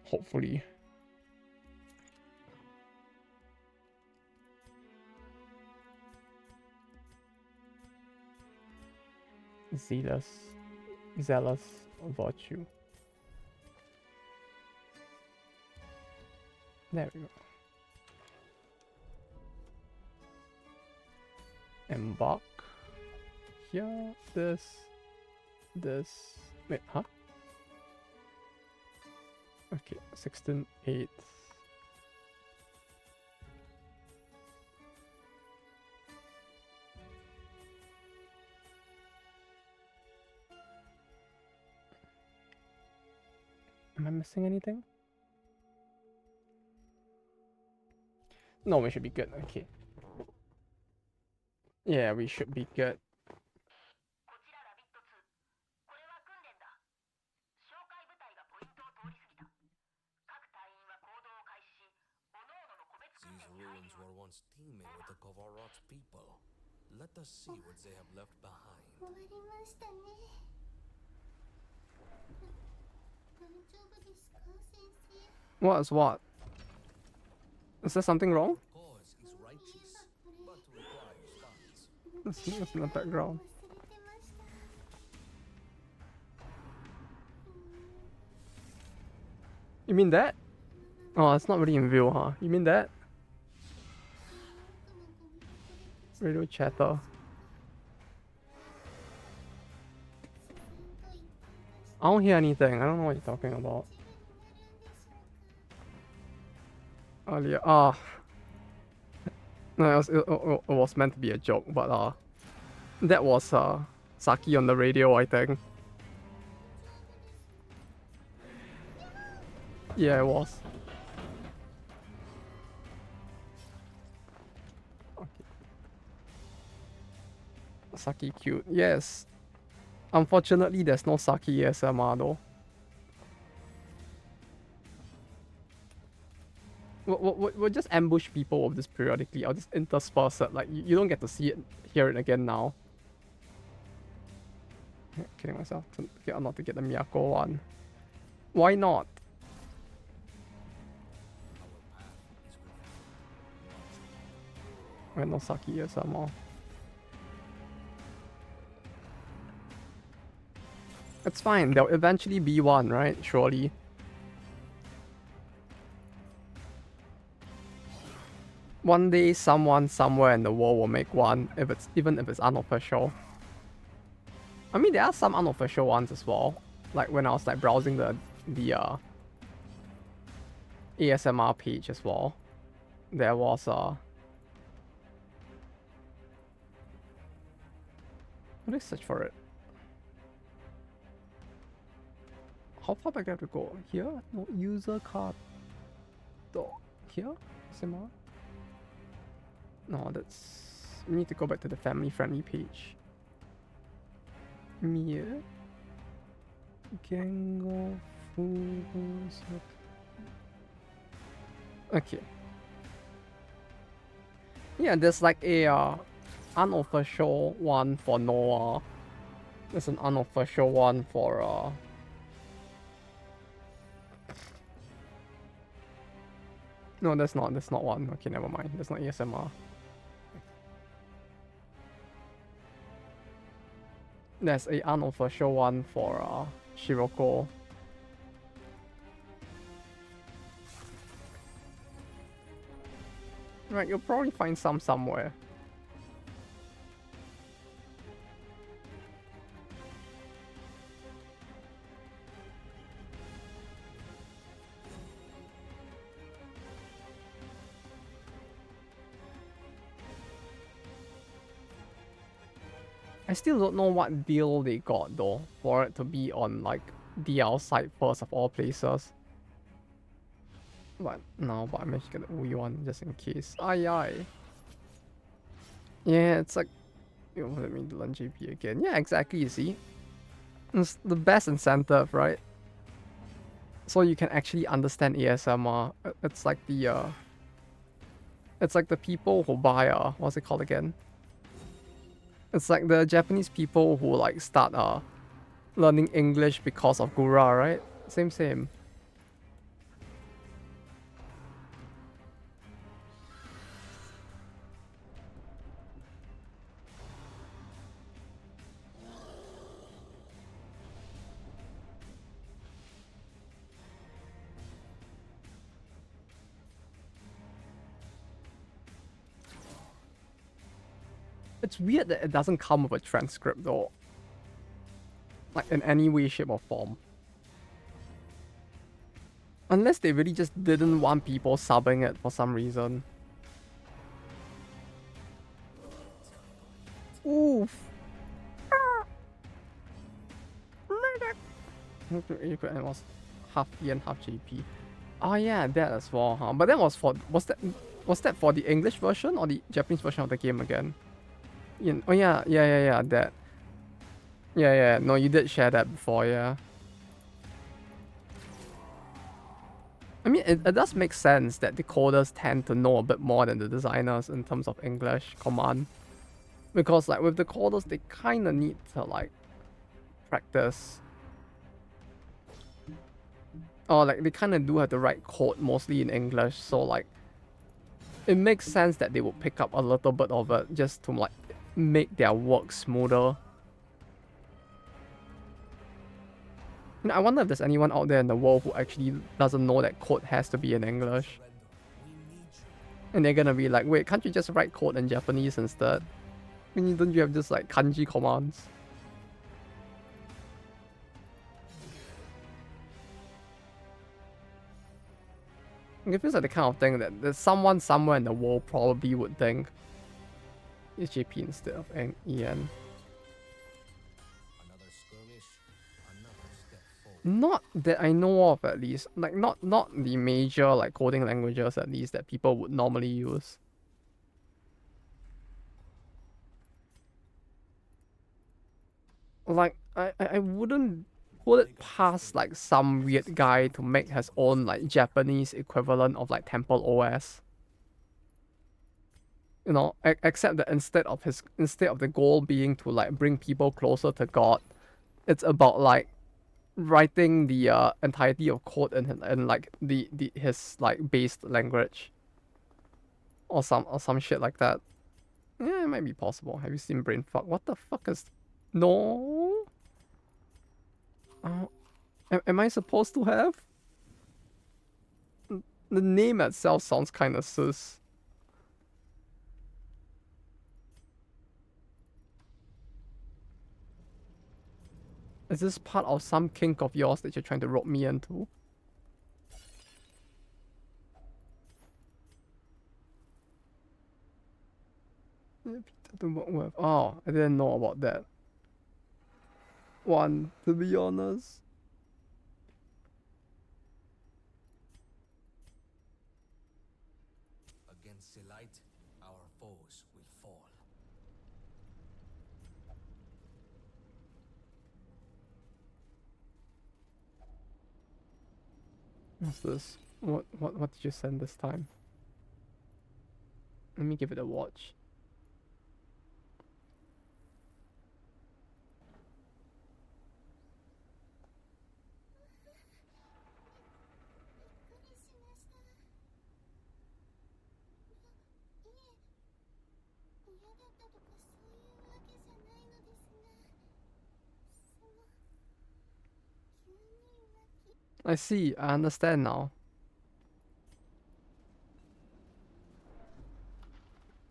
Hopefully. Zealous virtue. There we go. Embark. Here, this. Wait, huh? Okay, 16/8. Am I missing anything? No, we should be good. Okay. Yeah, we should be good. These ruins were once teeming with the Kovarot's people. Let us see what they have left behind. 終わりましたね。大丈夫ですか、先生。 What is what? Is there something wrong? Cause is righteous, but requires funds. It's in the background. 忘れてました。You mean that? Oh, it's not really in view, huh? You mean that? Radio chatter. I don't hear anything. I don't know what you're talking about. Earlier, no, it was meant to be a joke, but that was Saki on the radio, I think. Yeah, it was. Okay. Saki cute, yes. Unfortunately, there's no Saki ASMR though. We'll just ambush people with this periodically. I'll just intersperse it. Like, you don't get to see it, hear it again now. Kidding myself. Okay, not to get the Miyako one. Why not? Wait, no Saki ASMR. It's fine. There'll eventually be one, right? Surely. One day, someone somewhere in the world will make one, even if it's unofficial. I mean, there are some unofficial ones as well. Like when I was like browsing the ASMR page as well, there was Let me search for it. How far back do I have to go? Here? No, user card. Here? ASMR? No, that's... We need to go back to the family-friendly page. Mia? Gang of Fools... Okay. Yeah, there's like a unofficial one for Noah. There's an unofficial one for No, that's not one. Okay, never mind. That's not ASMR. There's a unofficial one for Shiroko. Right, you'll probably find some somewhere. I still don't know what deal they got though for it to be on like DL side first of all places. But no, but I managed to get the Ui one just in case. Aye aye. Yeah, it's like let me learn JP again. Yeah, exactly, you see. It's the best incentive, right? So you can actually understand ASMR. It's like the people who buy what's it called again? It's like the Japanese people who like start learning English because of Gura, right? Same. It's weird that it doesn't come with a transcript though. Like in any way, shape, or form. Unless they really just didn't want people subbing it for some reason. Oof. You could was half E and half JP. Oh yeah, that as well, huh? But that was was that for the English version or the Japanese version of the game again? Oh yeah, that. Yeah, no, you did share that before, yeah. I mean, it does make sense that the coders tend to know a bit more than the designers in terms of English command. Because, like, with the coders, they kind of need to, like, practice. Or, like, they kind of do have to write code mostly in English, so, like, it makes sense that they would pick up a little bit of it just to, like, make their work smoother. And I wonder if there's anyone out there in the world who actually doesn't know that code has to be in English. And they're gonna be like, wait, can't you just write code in Japanese instead? I mean, don't you have just like kanji commands? It feels like the kind of thing that there's someone somewhere in the world probably would think it's JP instead of EN. Another skirmish, another step forward. Not that I know of, at least. Like, not the major like coding languages, at least, that people would normally use. Like, I wouldn't put it past like some weird guy to make his own like Japanese equivalent of like Temple OS. You know, except that instead of the goal being to like bring people closer to God, it's about like writing the entirety of code in like the his like based language. Or some shit like that. Yeah, it might be possible. Have you seen Brainfuck? What the fuck is... No? Am I supposed to have? The name itself sounds kind of sus. Is this part of some kink of yours that you're trying to rope me into? To work with. Oh, I didn't know about that. One, to be honest. Against the light, our foes will fall. What's this? What did you send this time? Let me give it a watch. I see, I understand now.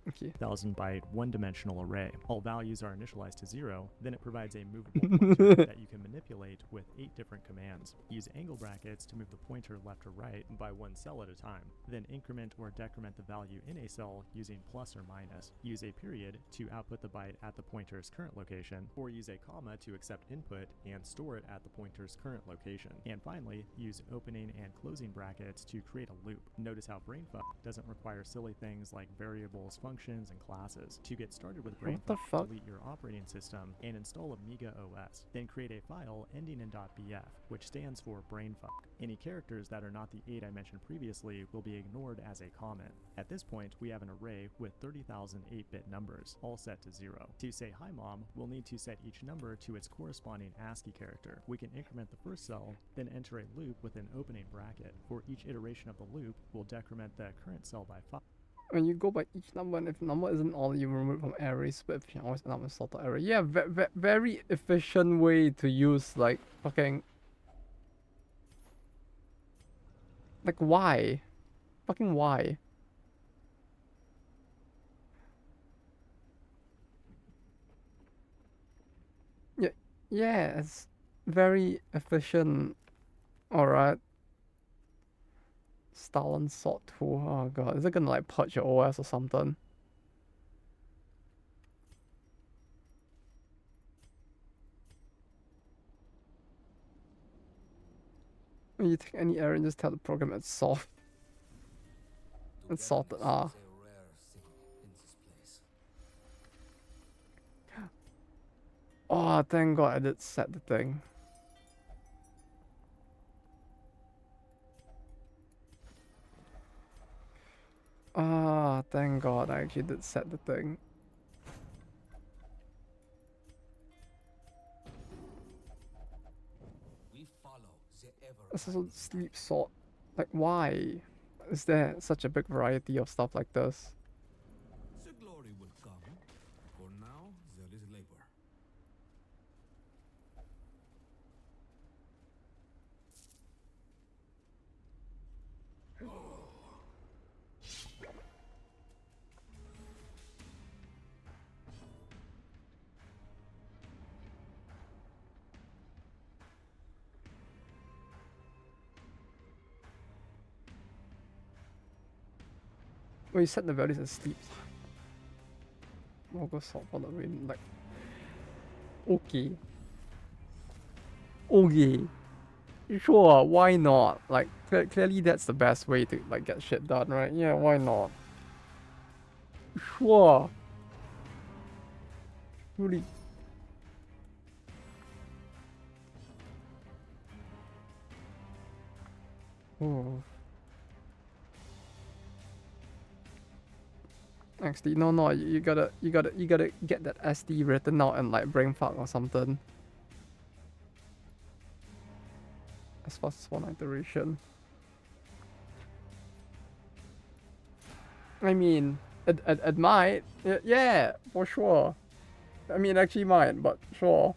Okay. 1000-byte one-dimensional array. All values are initialized to 0, then it provides a movable pointer that you can manipulate with 8 different commands. Use angle brackets to move the pointer left or right by one cell at a time. Then increment or decrement the value in a cell using plus or minus. Use a period to output the byte at the pointer's current location, or use a comma to accept input and store it at the pointer's current location. And finally, use opening and closing brackets to create a loop. Notice how brainfuck doesn't require silly things like variables, functions, and classes. To get started with brainfuck, delete your operating system and install Amiga OS. Then create a file ending in .bf, which stands for brainfuck. Any characters that are not the 8 I mentioned previously will be ignored as a comment. At this point, we have an array with 30,000 8-bit numbers, all set to 0. To say hi mom, we'll need to set each number to its corresponding ASCII character. We can increment the first cell, then enter a loop with an opening bracket. For each iteration of the loop, we'll decrement the current cell by 5. When you go by each number, and if number isn't all, you remove from arrays, but if you always end up with sorted array. Yeah, very efficient way to use, like, fucking... Like, why? Fucking why? Yeah, it's very efficient. Alright. Stalin sort tool. Oh god, is it gonna like purge your OS or something? When you take any error and just tell the program it's soft. It's sorted. Ah. Togetherness is a rare thing in this place. Oh, thank god I did set the thing. Ah, thank god I actually did set the thing. We follow the ever This is a sleep sort. Like, why is there such a big variety of stuff like this? The glory will come. For now, there is labor. Well, you set the values as sleep. I'll go sort for the rain. Like, okay. Okay. Sure, why not? Like, clearly that's the best way to like get shit done, right? Yeah, why not? Sure. Really. Oh. Actually, no, you gotta get that SD written out and like brain fuck or something. As fast as one iteration. I mean, it might. Yeah, for sure. I mean, it actually might, but sure.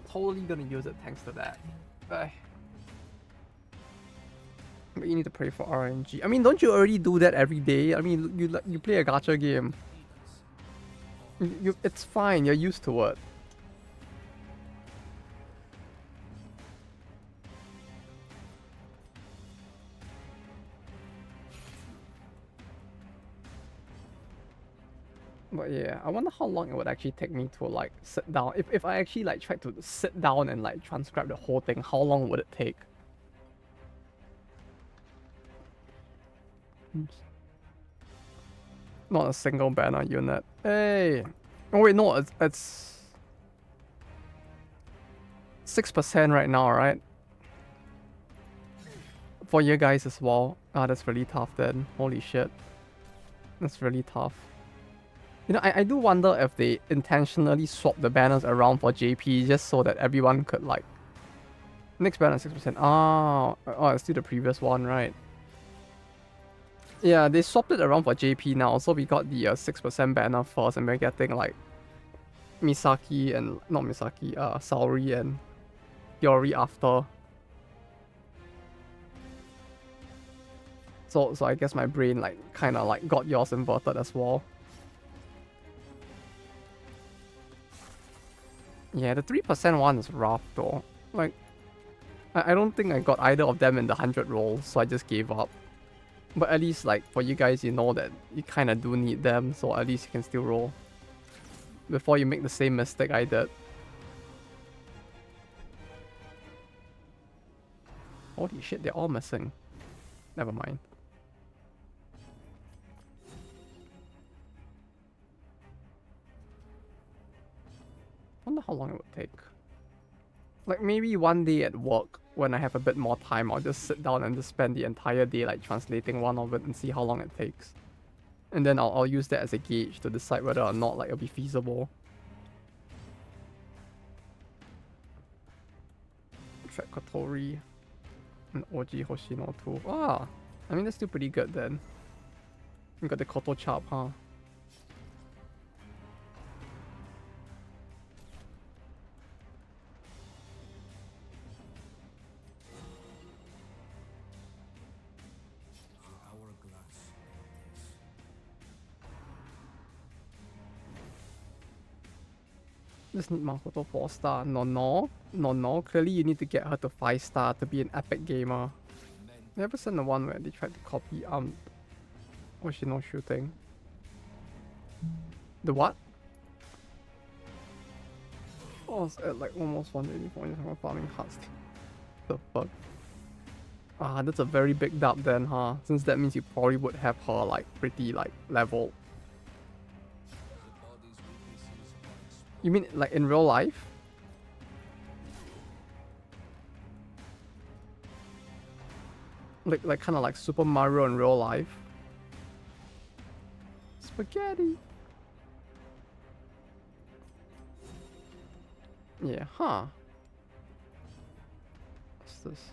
Totally gonna use it thanks to that. But you need to pray for RNG. I mean, don't you already do that every day? I mean, you play a gacha game. It's fine. You're used to it. But yeah, I wonder how long it would actually take me to like sit down. If I actually like tried to sit down and like transcribe the whole thing, how long would it take? Oops. Not a single banner unit. Hey. Oh wait, no, it's 6% right now, right? For you guys as well. Ah, that's really tough then. Holy shit. That's really tough. You know, I do wonder if they intentionally swap the banners around for JP just so that everyone could like... Next banner 6%. Oh, it's still the previous one, right? Yeah, they swapped it around for JP now, so we got the 6% banner first and we're getting like Misaki and... Not Misaki, Saori and Yori after. So I guess my brain like kind of like got yours inverted as well. Yeah, the 3% one is rough though. Like, I don't think I got either of them in the 100 roll, so I just gave up. But at least like for you guys, you know that you kind of do need them, so at least you can still roll. Before you make the same mistake I did. Holy shit, they're all missing. Never mind. Wonder how long it would take. Like maybe one day at work, when I have a bit more time, I'll just sit down and just spend the entire day like translating one of it and see how long it takes. And then I'll use that as a gauge to decide whether or not like it'll be feasible. Track Kotori and Oji Hoshino too. Ah, I mean that's still pretty good then. You got the Koto chop, huh? The hourglass ends. Just need Makoto 4-star. No. Clearly you need to get her to 5-star to be an epic gamer. You ever seen the one where they tried to copy Oshino shooting? The what? Oh, it's at like almost 180 points from farming hearts. The fuck? Ah, that's a very big dub then, huh? Since that means you probably would have her like pretty like level. You mean like in real life? Like kind of like Super Mario in real life? Spaghetti. Yeah, huh? What's this?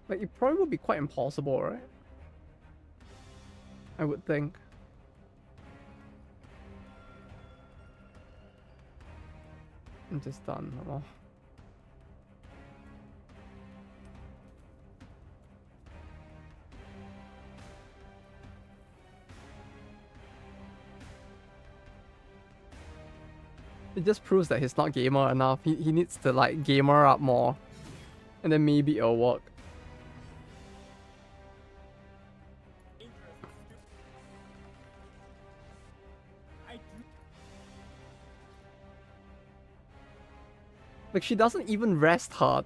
Like, it probably would be quite impossible, right? I would think. I'm just done. Oh. It just proves that he's not gamer enough. He needs to like gamer up more. And then maybe it'll work. Like, she doesn't even rest her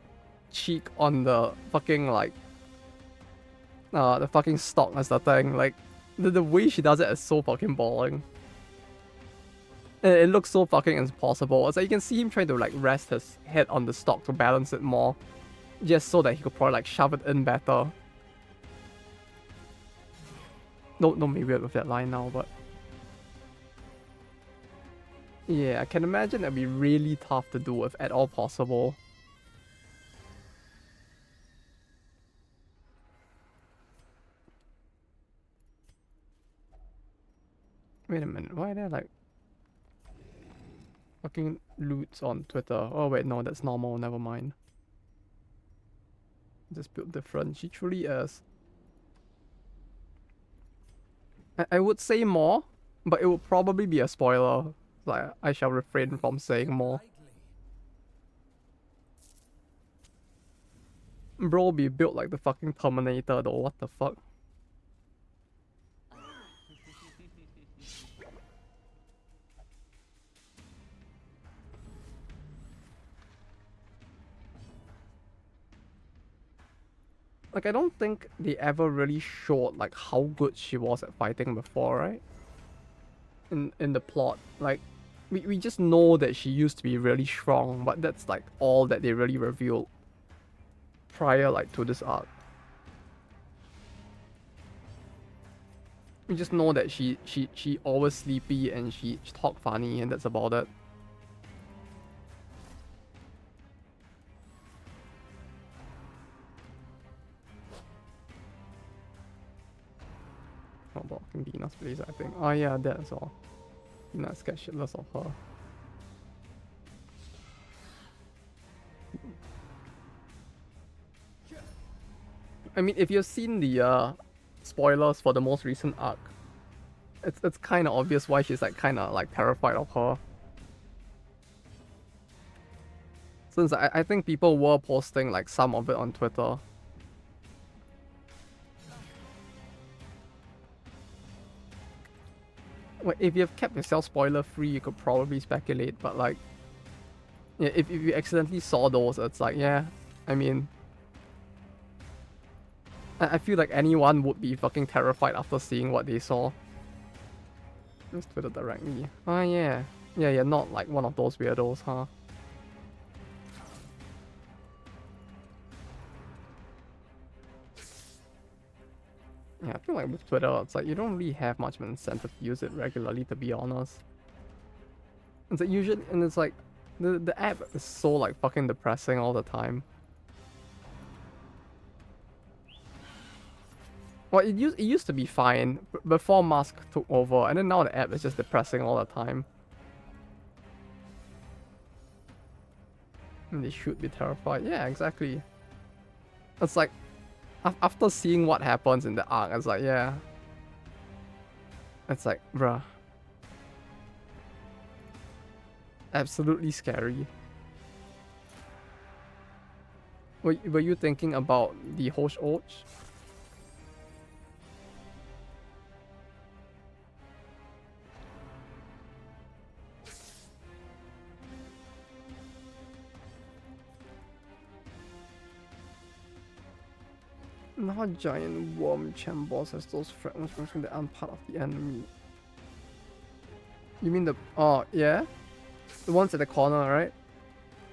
cheek on the fucking like the fucking stock as the thing. Like the way she does it is so fucking boring. And it looks so fucking impossible. It's like you can see him trying to like rest his head on the stock to balance it more. Just so that he could probably like shove it in better. Don't be weird with that line now, but yeah, I can imagine that'd be really tough to do if at all possible. Wait a minute, why are there like fucking loots on Twitter? Oh wait, no, that's normal, never mind. Just built different. She truly is. I would say more, but it would probably be a spoiler. Like, I shall refrain from saying more. Bro be built like the fucking Terminator though, what the fuck? Like, I don't think they ever really showed like how good she was at fighting before, right? In the plot. Like, we just know that she used to be really strong, but that's like all that they really revealed prior like to this arc. We just know that she always sleepy and she talk funny and that's about it. Not blocking Dina's place, I think. Oh yeah, that's all. Dina's get shitless of her. I mean, if you've seen the spoilers for the most recent arc, it's kind of obvious why she's like kind of like terrified of her. Since I think people were posting like some of it on Twitter. Well, if you've kept yourself spoiler free, you could probably speculate, but like, yeah, if you accidentally saw those, it's like, yeah, I mean, I feel like anyone would be fucking terrified after seeing what they saw. Let's Twitter directly. Oh yeah. Yeah, you're not like one of those weirdos, huh? Yeah, I feel like with Twitter, it's like you don't really have much of an incentive to use it regularly, to be honest. It's like usually, and it's like, the app is so like fucking depressing all the time. Well, it used to be fine before Musk took over, and then now the app is just depressing all the time. And they should be terrified. Yeah, exactly. It's like, after seeing what happens in the arc, it's like, yeah. It's like, bruh. absolutely scary. Were you thinking about the Hosh Och? Now giant worm champ boss has those fragments from the aren't part of the enemy. You mean the yeah? The ones at the corner, right?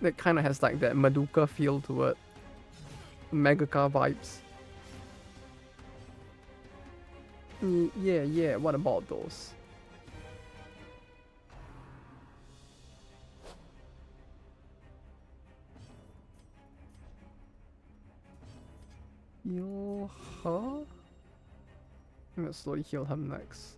That kinda has like that Madoka feel to it. Megaka vibes. Yeah, what about those? Heal her? I'm gonna slowly heal him next.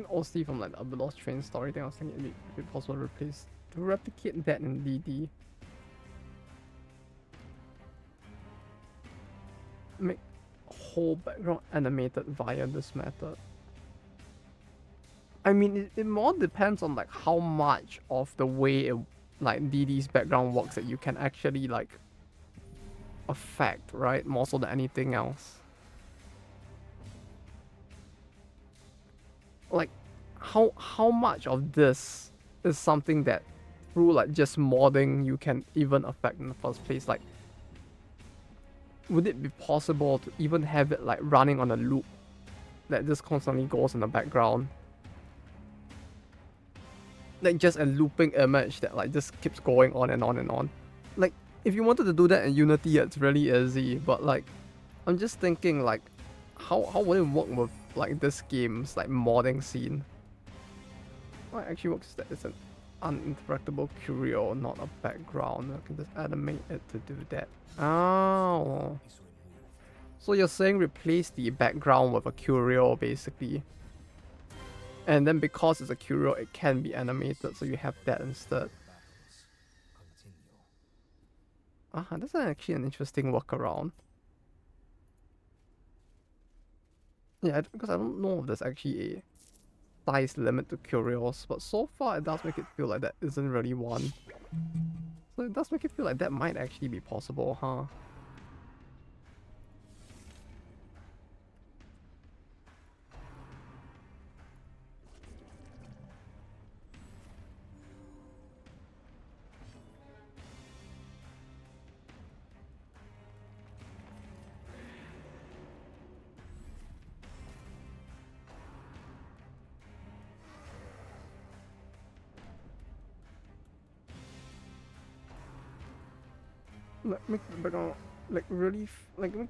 Also from like the Abylos train story thing, I was thinking it'd be possible to replicate that in DD. Make whole background animated via this method. I mean, it more depends on like how much of the way like DD's background works that you can actually like affect, right? More so than anything else. Like, how much of this is something that through like just modding you can even affect in the first place? Like, would it be possible to even have it like running on a loop that just constantly goes in the background? Like just a looping image that like just keeps going on and on and on. Like, if you wanted to do that in Unity, it's really easy, but like, I'm just thinking like, how would it work with like this game's like modding scene? What actually works is that it's an uninteractable curio, not a background. I can just animate it to do that. Oh. So you're saying replace the background with a curio basically. And then because it's a curio, it can be animated, so you have that instead. That's actually an interesting workaround. Yeah, because I don't know if there's actually a size limit to curios, but so far it does make it feel like that isn't really one. So it does make it feel like that might actually be possible, huh? Like make the background like really like make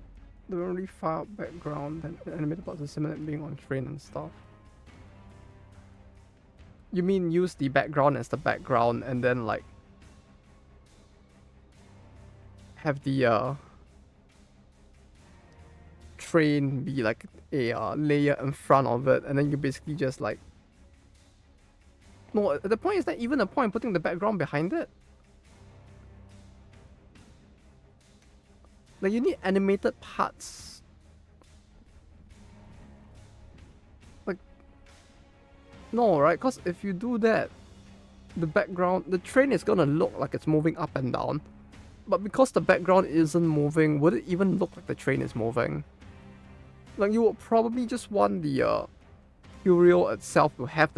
the really far background and animated parts to simulate being on train and stuff. You mean use the background as the background and then like have the train be like a layer in front of it, and then you basically just like no. The point is that even the point putting the background behind it. Like you need animated parts. Like no, right? Because if you do that, the train is gonna look like it's moving up and down. But because the background isn't moving, would it even look like the train is moving? Like you would probably just want the curio itself to have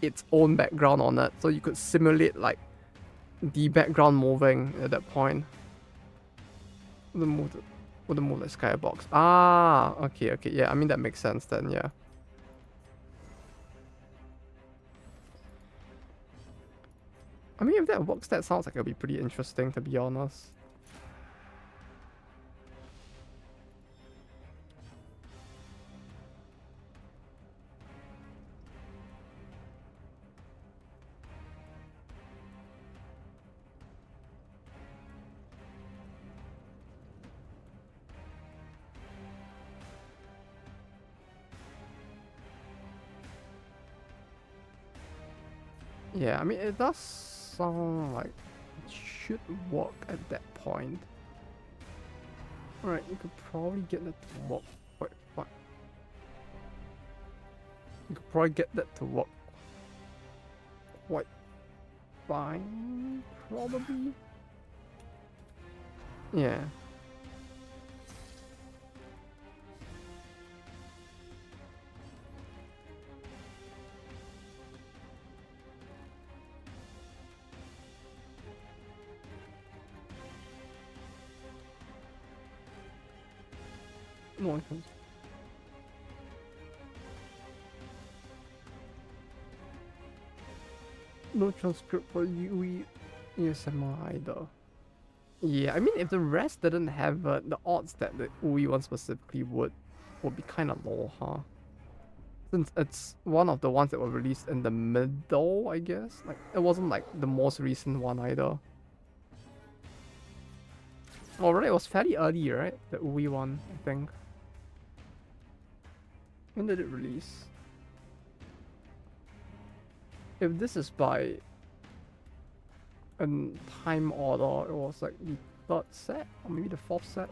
its own background on it, so you could simulate like the background moving at that point. Would move the skybox. Okay, yeah. I mean that makes sense then, yeah. I mean if that works, that sounds like it'll be pretty interesting to be honest. Yeah, I mean, it does sound like it should work at that point. Alright, you could probably get that to work quite fine. You could probably get that to work quite fine, probably. Yeah. No, I can't. No transcript for UE ASMR either. Yeah, I mean, if the rest didn't have the odds that the UE one specifically would be kind of low, huh? Since it's one of the ones that were released in the middle, I guess. Like, it wasn't like the most recent one either. Alright, it was fairly early, right? The UE one, I think. When did it release? If this is by in time order, it was like the third set or maybe the fourth set.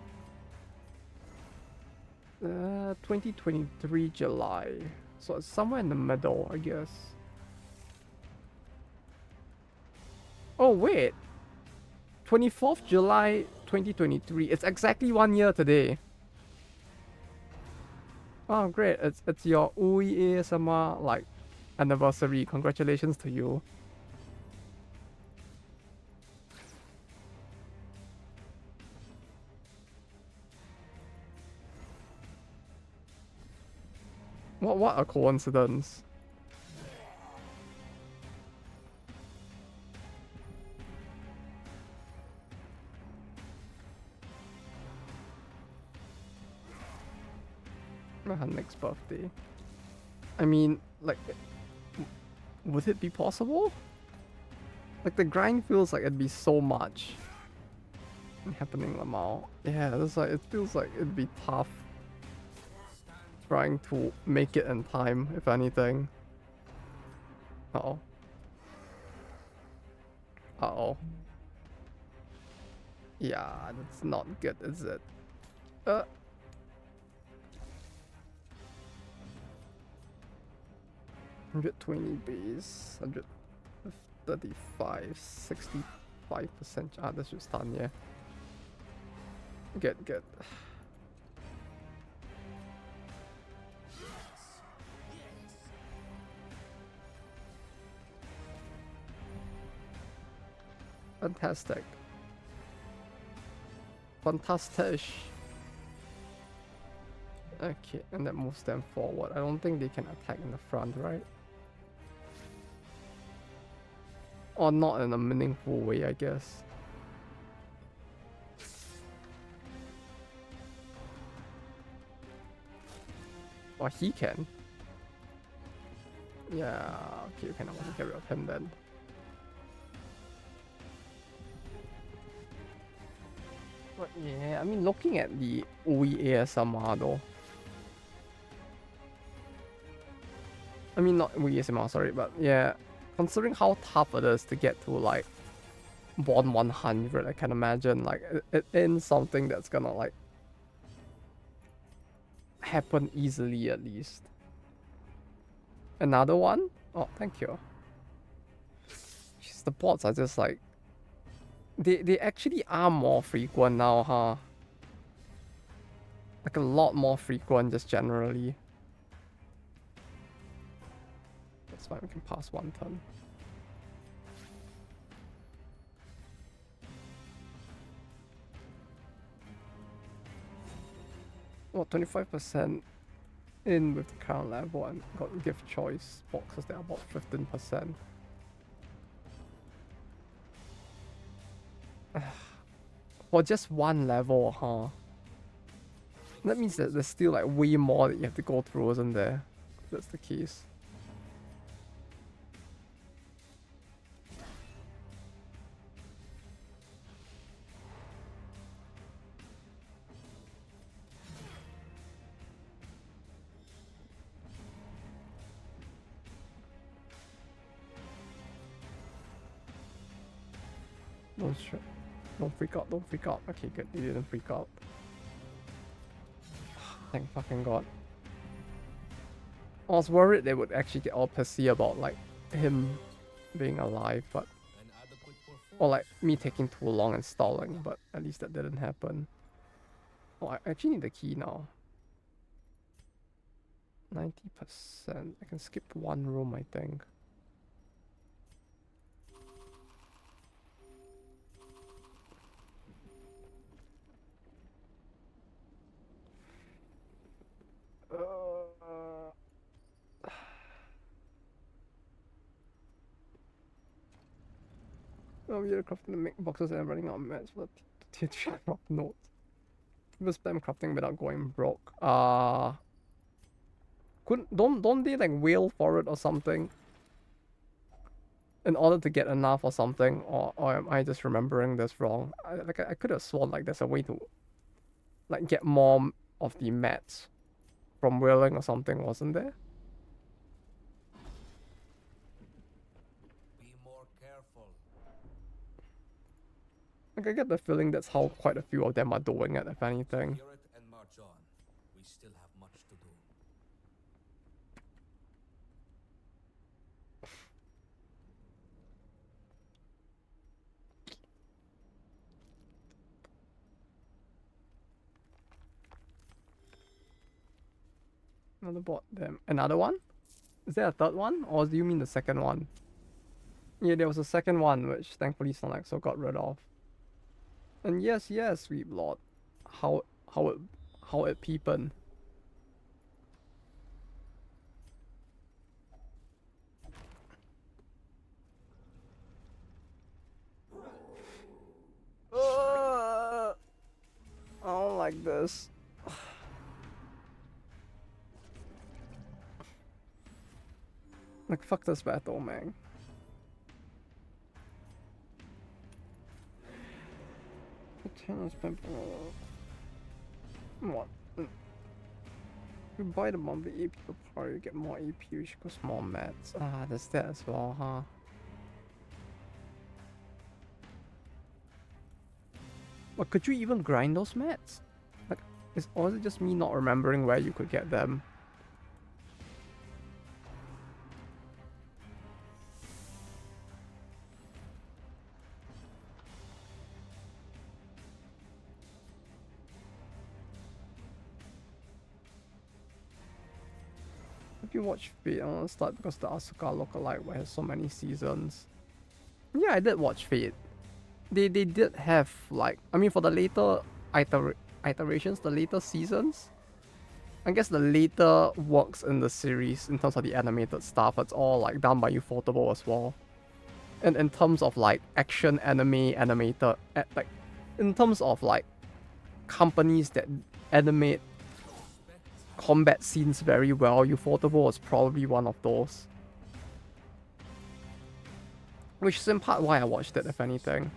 2023 July, so it's somewhere in the middle, I guess. Oh wait, 24th July 2023. It's exactly 1 year today. Oh great, it's your UI ASMR like anniversary. Congratulations to you. What a coincidence. Her next birthday. I mean, like, would it be possible? Like, the grind feels like it'd be so much happening, Lamau. Yeah, that's like, it feels like it'd be tough trying to make it in time, if anything. Uh-oh. Uh-oh. Yeah, that's not good, is it? 120 base, 135, 65%. Ah, this should stun, yeah. Good, good. Fantastic. Fantastic. Okay, and that moves them forward. I don't think they can attack in the front, right? Or not in a meaningful way, I guess. Or he can. Yeah, okay, you kind of want to get rid of him then. But yeah, I mean, looking at the OE ASMR though. I mean, not OE ASMR, sorry, but yeah, considering how tough it is to get to like Bond 100, I can imagine like it in something that's gonna like happen easily at least. Another one? Oh, thank you. Jeez, the bots are just like they actually are more frequent now, huh? Like a lot more frequent just generally. That's fine, we can pass one turn. Well, 25% in with the current level and got gift choice boxes that are about 15%. For just one level, huh? That means that there's still like way more that you have to go through, isn't there? If that's the case. Don't freak out, don't freak out. Okay, good, you didn't freak out. Thank fucking god. I was worried they would actually get all pissy about like him being alive, but An adequate or like performance. me taking too long and stalling, but at least that didn't happen. Oh, I actually need the key now. 90%. I can skip one room, I think. Oh, we are crafting the make boxes and running out of mats for the tier 3 drop notes. People spam crafting without going broke. Don't they like whale for it or something? In order to get enough or something, or am I just remembering this wrong? I could have sworn like there's a way to like get more of the mats from whaling or something, wasn't there? Be more careful. Like I get the feeling that's how quite a few of them are doing it, if anything. Secure it and march on. We still have much to do. Another bot them. Another one? Is there a third one? Or do you mean the second one? Yeah, there was a second one which thankfully Sonaxo got rid of. And yes, sweet lord. How it peepin'. I don't like this. Like fuck this battle, man. What? You buy the monthly AP per power, you get more AP, which goes more mats. Ah, there's that as well, huh? But could you even grind those mats? Like, or is it just me not remembering where you could get them? If you watch Fate, I want to start because the Asuka lookalike has so many seasons. Yeah, I did watch Fate. They did have like, I mean, for the later iterations, the later seasons, I guess the later works in the series in terms of the animated stuff, it's all like done by Ufotable as well. And in terms of like action anime animator, like in terms of like companies that animate combat scenes very well, Ufotable is probably one of those. Which is in part why I watched it, if anything.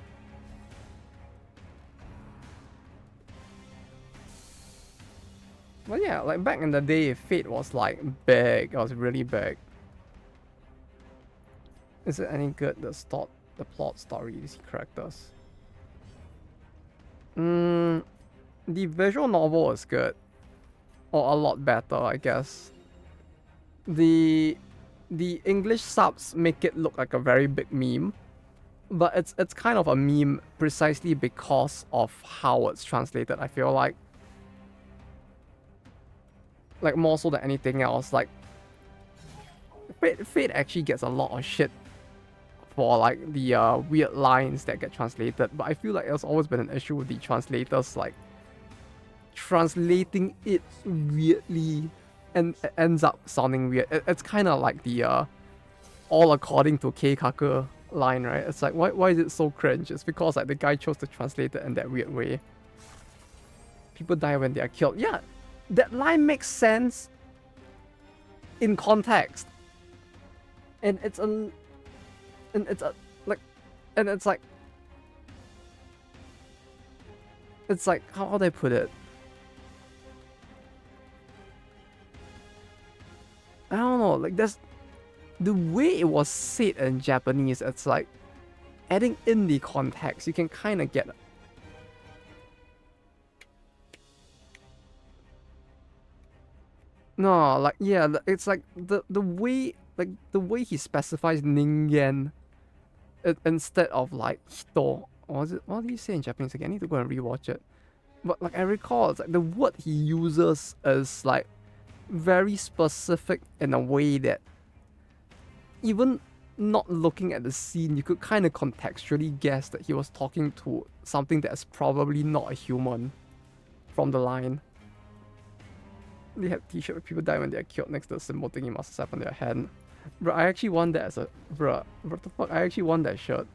But yeah, like back in the day, Fate was like big. It was really big. Is it any good? The plot story, these characters. The visual novel is good, or a lot better, I guess. The English subs make it look like a very big meme, but it's kind of a meme precisely because of how it's translated. I feel like more so than anything else, like Fate actually gets a lot of shit for like the weird lines that get translated, but I feel like there's always been an issue with the translators like translating it weirdly and it ends up sounding weird. It's kind of like the all according to Keikaku line, right? It's like why is it so cringe? It's because like the guy chose to translate it in that weird way. People die when they are killed. Yeah, that line makes sense in context, and it's like how do I put it? I don't know. Like there's the way it was said in Japanese. It's like adding in the context, you can kind of get. No, like yeah, it's like the way he specifies ningen instead of like hito. Or was it, what do you say in Japanese again? I need to go and rewatch it. But like I recall, it's like the word he uses is like very specific in a way that even not looking at the scene, you could kind of contextually guess that he was talking to something that's probably not a human from the line. They have t-shirt with people die when they're killed next to the symbol thing you must slap on their hand. Bro, I actually want that as a... Bro, what the fuck? I actually want that shirt.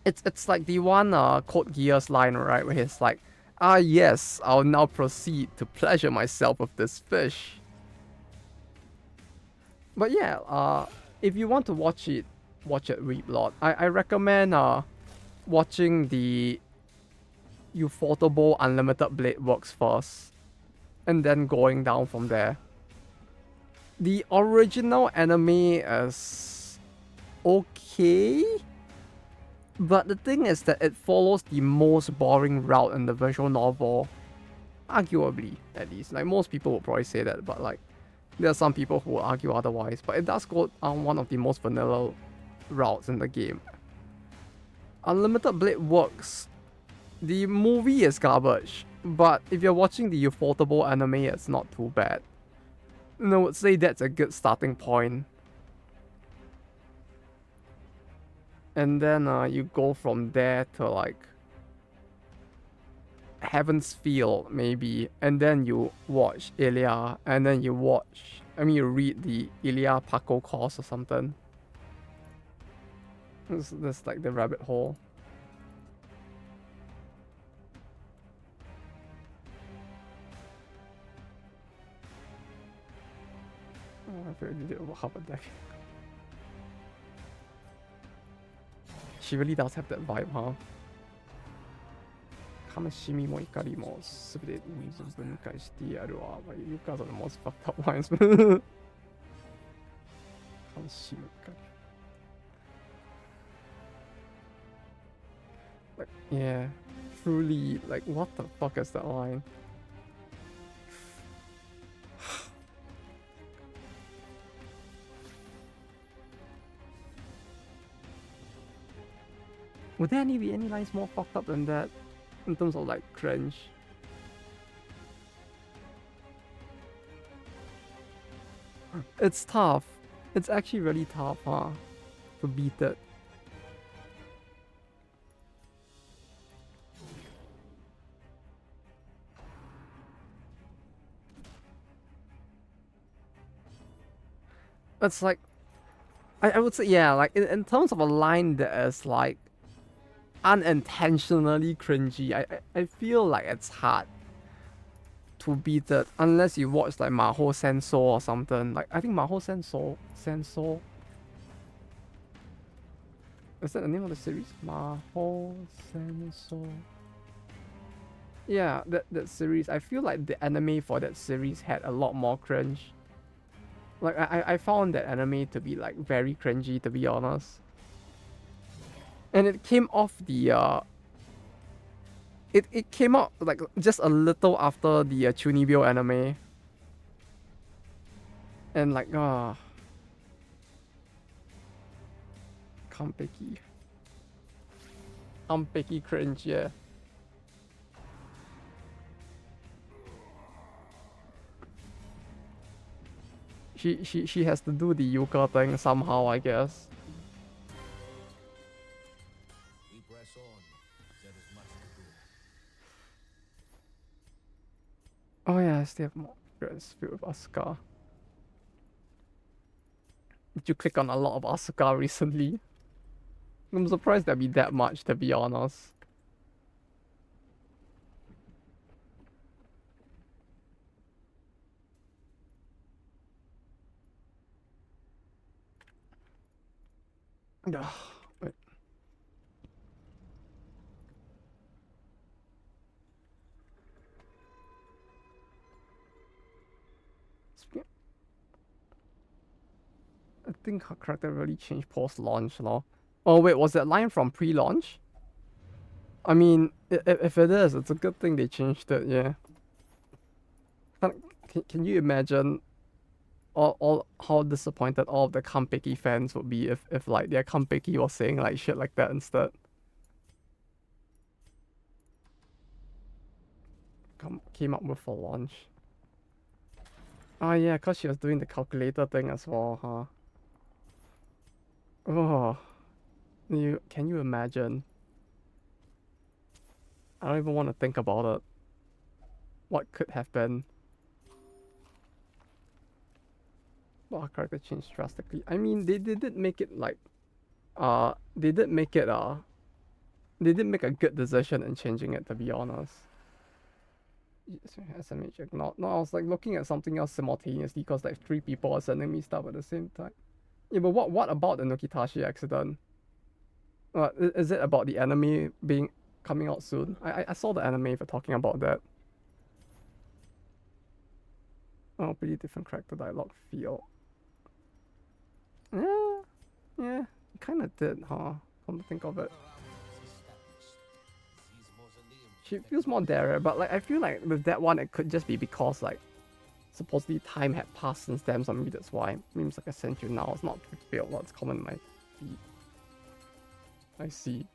It's like the one Code Geass line, right? Where he's like, ah yes, I'll now proceed to pleasure myself with this fish. But yeah, if you want to watch it Weeblot. I recommend watching the Ufotable Unlimited Blade Works first, and then going down from there. The original anime is okay, but the thing is that it follows the most boring route in the visual novel, arguably at least. Like most people would probably say that, but like there are some people who will argue otherwise. But it does go on one of the most vanilla routes in the game. Unlimited Blade Works. The movie is garbage, but if you're watching the Ufotable anime, it's not too bad. And I would say that's a good starting point. And then you go from there to like Heaven's Field maybe, and then you watch Ilya, and then you read the Ilya Paco course or something. That's like the rabbit hole. Oh, I already did over half a decade. She really does have that vibe, huh? 悲しみも怒りもすべて分解してやるわ。You guys are the most fucked up lines. 悲しみ怒り. Like, yeah, truly, like, what the fuck is that line? Would there be any lines more fucked up than that? In terms of like cringe. It's tough. It's actually really tough, huh? To beat it. It's like, I would say, yeah, like in terms of a line that is like unintentionally cringy, I feel like it's hard to beat it unless you watch like Maho Senso or something. Like I think Maho Senso. Is that the name of the series? Maho Senso. Yeah, that series. I feel like the anime for that series had a lot more cringe. Like I found that anime to be like very cringy, to be honest. And it came off the it came out like just a little after the Chunibyo anime. And like Kampeki cringe, yeah. She has to do the Yuka thing somehow, I guess. We press on. There is much to do. Oh yeah, I still have more experience with Asuka. Did you click on a lot of Asuka recently? I'm surprised there'd be that much, to be honest. Wait. think her character really changed post-launch, lor. Oh wait, was that line from pre-launch? I mean, if it is, it's a good thing they changed it, yeah. Can you imagine all how disappointed all of the Kampeki fans would be if like their Kampeki was saying like shit like that instead? Came up with for launch. Oh yeah, cause she was doing the calculator thing as well, huh? Oh, can you imagine? I don't even want to think about it. What could have been? Well, her character changed drastically. I mean, they did make it like, they did make it they did make a good decision in changing it, to be honest. SMH ignored. No, I was like looking at something else simultaneously because like 3 people are sending me stuff at the same time. Yeah, but what about the Nokitashi accident? Is it about the anime coming out soon? I saw the anime if you're talking about that. Oh, pretty different character dialogue feel. Yeah, kind of did, huh? Come to think of it. She feels more darer, but like I feel like with that one it could just be because like supposedly time had passed since then, so maybe that's why. Memes like I sent you now, it's not built, it's common in my feed. I see.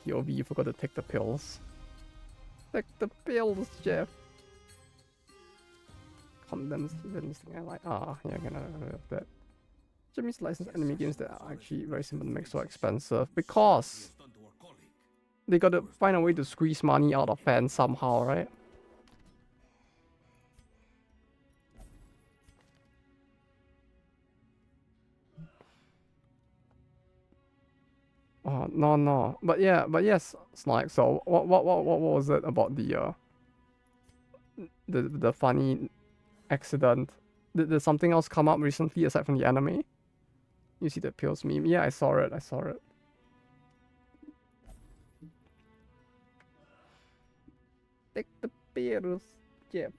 POV, you forgot to take the pills. Take the pills, Jeff. Condensed this thing I like. Yeah, I'm gonna have that. Jimmy's licensed anime games that are actually very simple to make so expensive because they gotta find a way to squeeze money out of fans somehow, right? Oh no. But yes, Snike. So what was it about the funny accident? Did something else come up recently aside from the anime? You see the pills meme? Yeah, I saw it. Take the pills, Jeff.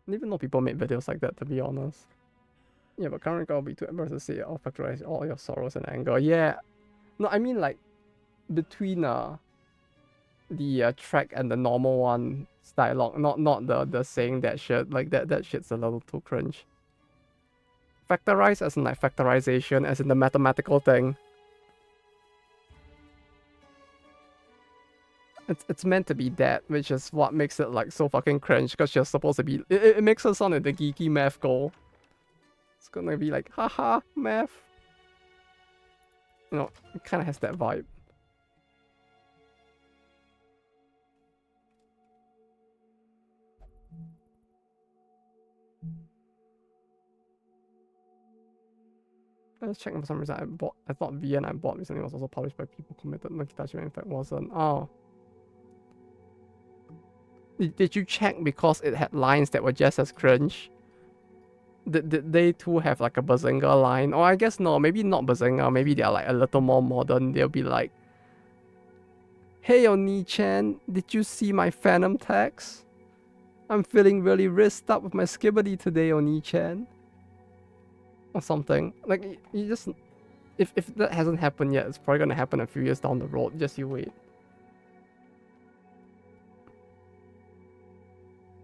I didn't even know people made videos like that, to be honest. Yeah, but current girl will be too embarrassed to say I'll factorize all your sorrows and anger. Yeah. No, I mean like between the track and the normal one dialogue, not the saying that shit. Like that shit's a little too cringe. Factorize as in like factorization, as in the mathematical thing. It's meant to be that, which is what makes it like so fucking cringe, because you're supposed to be it makes it sound like the geeky math goal. It's gonna be like haha math. You know, it kinda has that vibe. I was checking for some reason I thought VN I bought recently was also published by people committed. Nokitachi in fact wasn't. Oh. Did you check because it had lines that were just as cringe? Did they too have like a Bazinga line? Or I guess no, maybe not Bazinga, maybe they're like a little more modern. They'll be like, hey Oni-chan, did you see my Phantom text? I'm feeling really wrist up with my skibbity today, Oni-chan. Or something. Like, you just... If that hasn't happened yet, it's probably gonna happen a few years down the road. Just you wait.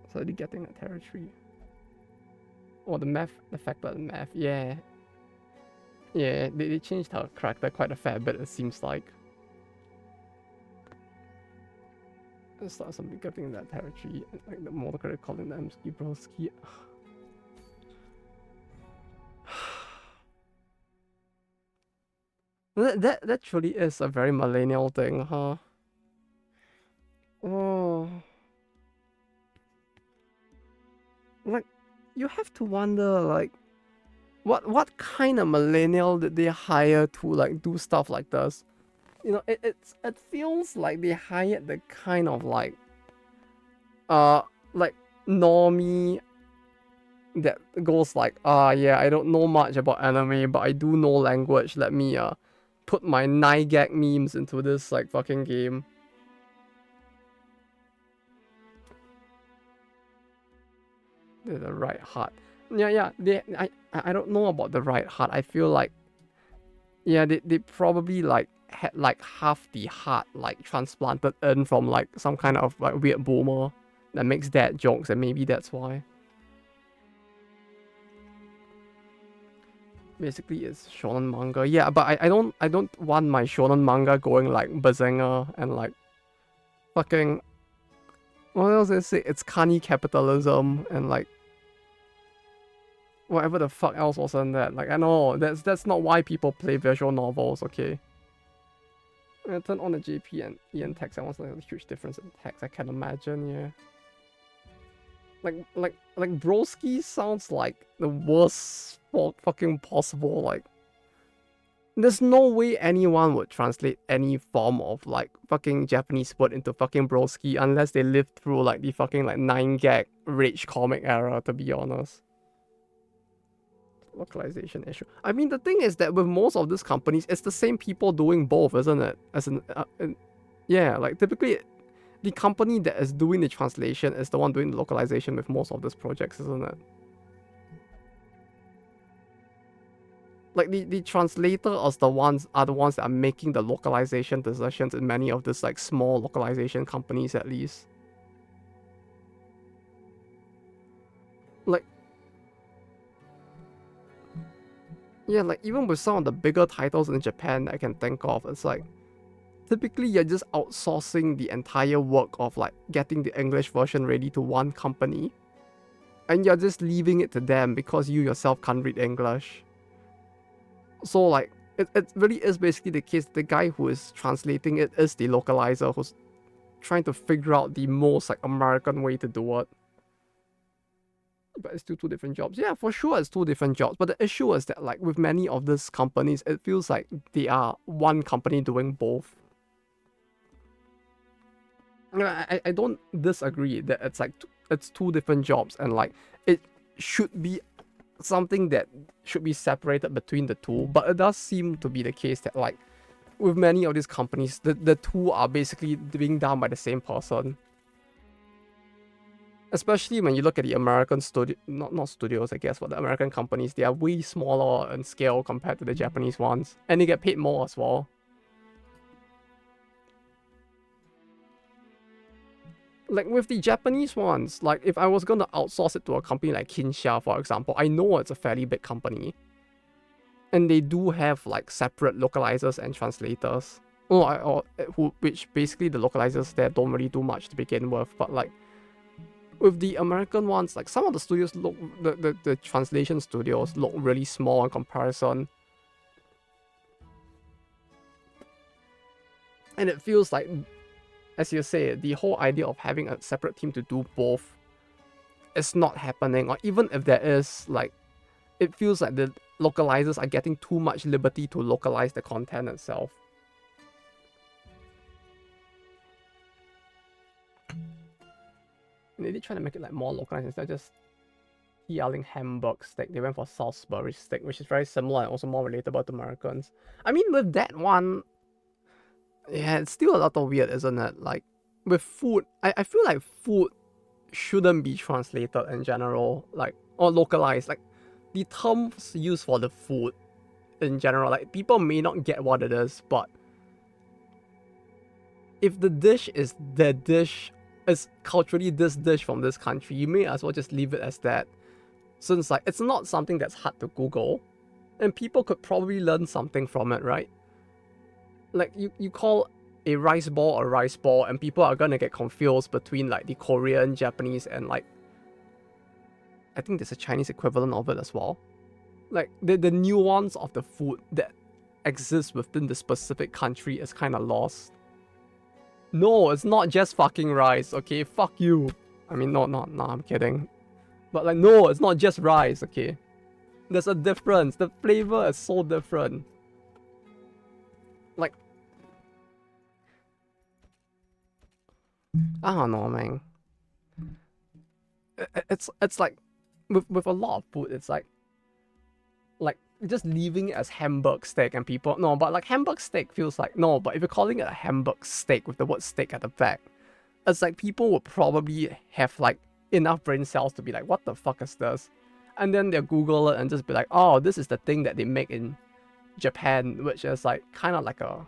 Slowly getting that territory. Oh, the fact that the math, yeah. Yeah, they changed her character quite a fair bit, it seems like. It's not something getting that territory, like the motor credit calling them ski broski. That truly is a very millennial thing, huh? Oh. Like, you have to wonder, like, what kind of millennial did they hire to like do stuff like this? You know, it feels like they hired the kind of like normie that goes like, yeah, I don't know much about anime, but I do know language. Let me put my 9gag memes into this like fucking game. The right heart. Yeah. I don't know about the right heart. I feel like, yeah, they probably like had like half the heart like transplanted in from like some kind of like weird boomer that makes dad jokes, and maybe that's why. Basically, it's shonen manga. Yeah, but I don't want my shonen manga going like bazinga and like fucking, what else did I say? It's canny capitalism and like whatever the fuck else was in that. Like, I know that's not why people play visual novels, okay? I turned on the JP and EN text. I was like a huge difference in text. I can imagine, yeah. Like broski sounds like the worst fucking possible. Like, there's no way anyone would translate any form of like fucking Japanese word into fucking broski unless they lived through like the fucking like 9-gag rage comic era, to be honest. Localization issue. I mean, the thing is that with most of these companies, it's the same people doing both, isn't it? Yeah, like typically the company that is doing the translation is the one doing the localization with most of these projects, isn't it? Like the translator are the ones that are making the localization decisions in many of these like small localization companies, at least. Like, yeah, like even with some of the bigger titles in Japan that I can think of, it's like typically you're just outsourcing the entire work of like getting the English version ready to one company, and you're just leaving it to them because you yourself can't read English. So like it really is basically the case the guy who is translating it is the localizer who's trying to figure out the most like American way to do it. But it's still two different jobs. Yeah, for sure it's two different jobs. But the issue is that like with many of these companies, it feels like they are one company doing both. I don't disagree that it's like it's two different jobs, and like it should be something that should be separated between the two, but it does seem to be the case that like with many of these companies, the two are basically being done by the same person. Especially when you look at the American not studios, I guess, but the American companies, they are way smaller in scale compared to the Japanese ones, and they get paid more as well. Like with the Japanese ones, like if I was gonna outsource it to a company like Kinsha, for example, I know it's a fairly big company, and they do have like separate localizers and translators. Which basically the localizers there don't really do much to begin with, but like with the American ones, like some of the studios look, the translation studios look really small in comparison. And it feels like, as you say, the whole idea of having a separate team to do both is not happening. Or even if there is, like, it feels like the localizers are getting too much liberty to localize the content itself. And they're trying to make it like more localized instead of just yelling Hamburg steak. They went for Salisbury steak, which is very similar and also more relatable to Americans. I mean, with that one, yeah, it's still a lot of weird, isn't it? Like, with food, I feel like food shouldn't be translated in general, like, or localized. Like, the terms used for the food in general, like, people may not get what it is, but if the dish is the dish, is culturally this dish from this country, you may as well just leave it as that. Since, like, it's not something that's hard to Google, and people could probably learn something from it, right? Like, you call a rice ball, and people are gonna get confused between, like, the Korean, Japanese, and, like, I think there's a Chinese equivalent of it as well. Like, the nuance of the food that exists within the specific country is kind of lost. No, it's not just fucking rice, okay? Fuck you. I mean, no, I'm kidding. But, like, no, it's not just rice, okay? There's a difference. The flavor is so different. Like, I don't know, man. It's like with a lot of food, it's like just leaving it as Hamburg steak, and people no, but like Hamburg steak feels like no, but if you're calling it a Hamburg steak with the word steak at the back, it's like people would probably have like enough brain cells to be like, what the fuck is this? And then they'll Google it and just be like, oh, this is the thing that they make in Japan, which is like kind of like a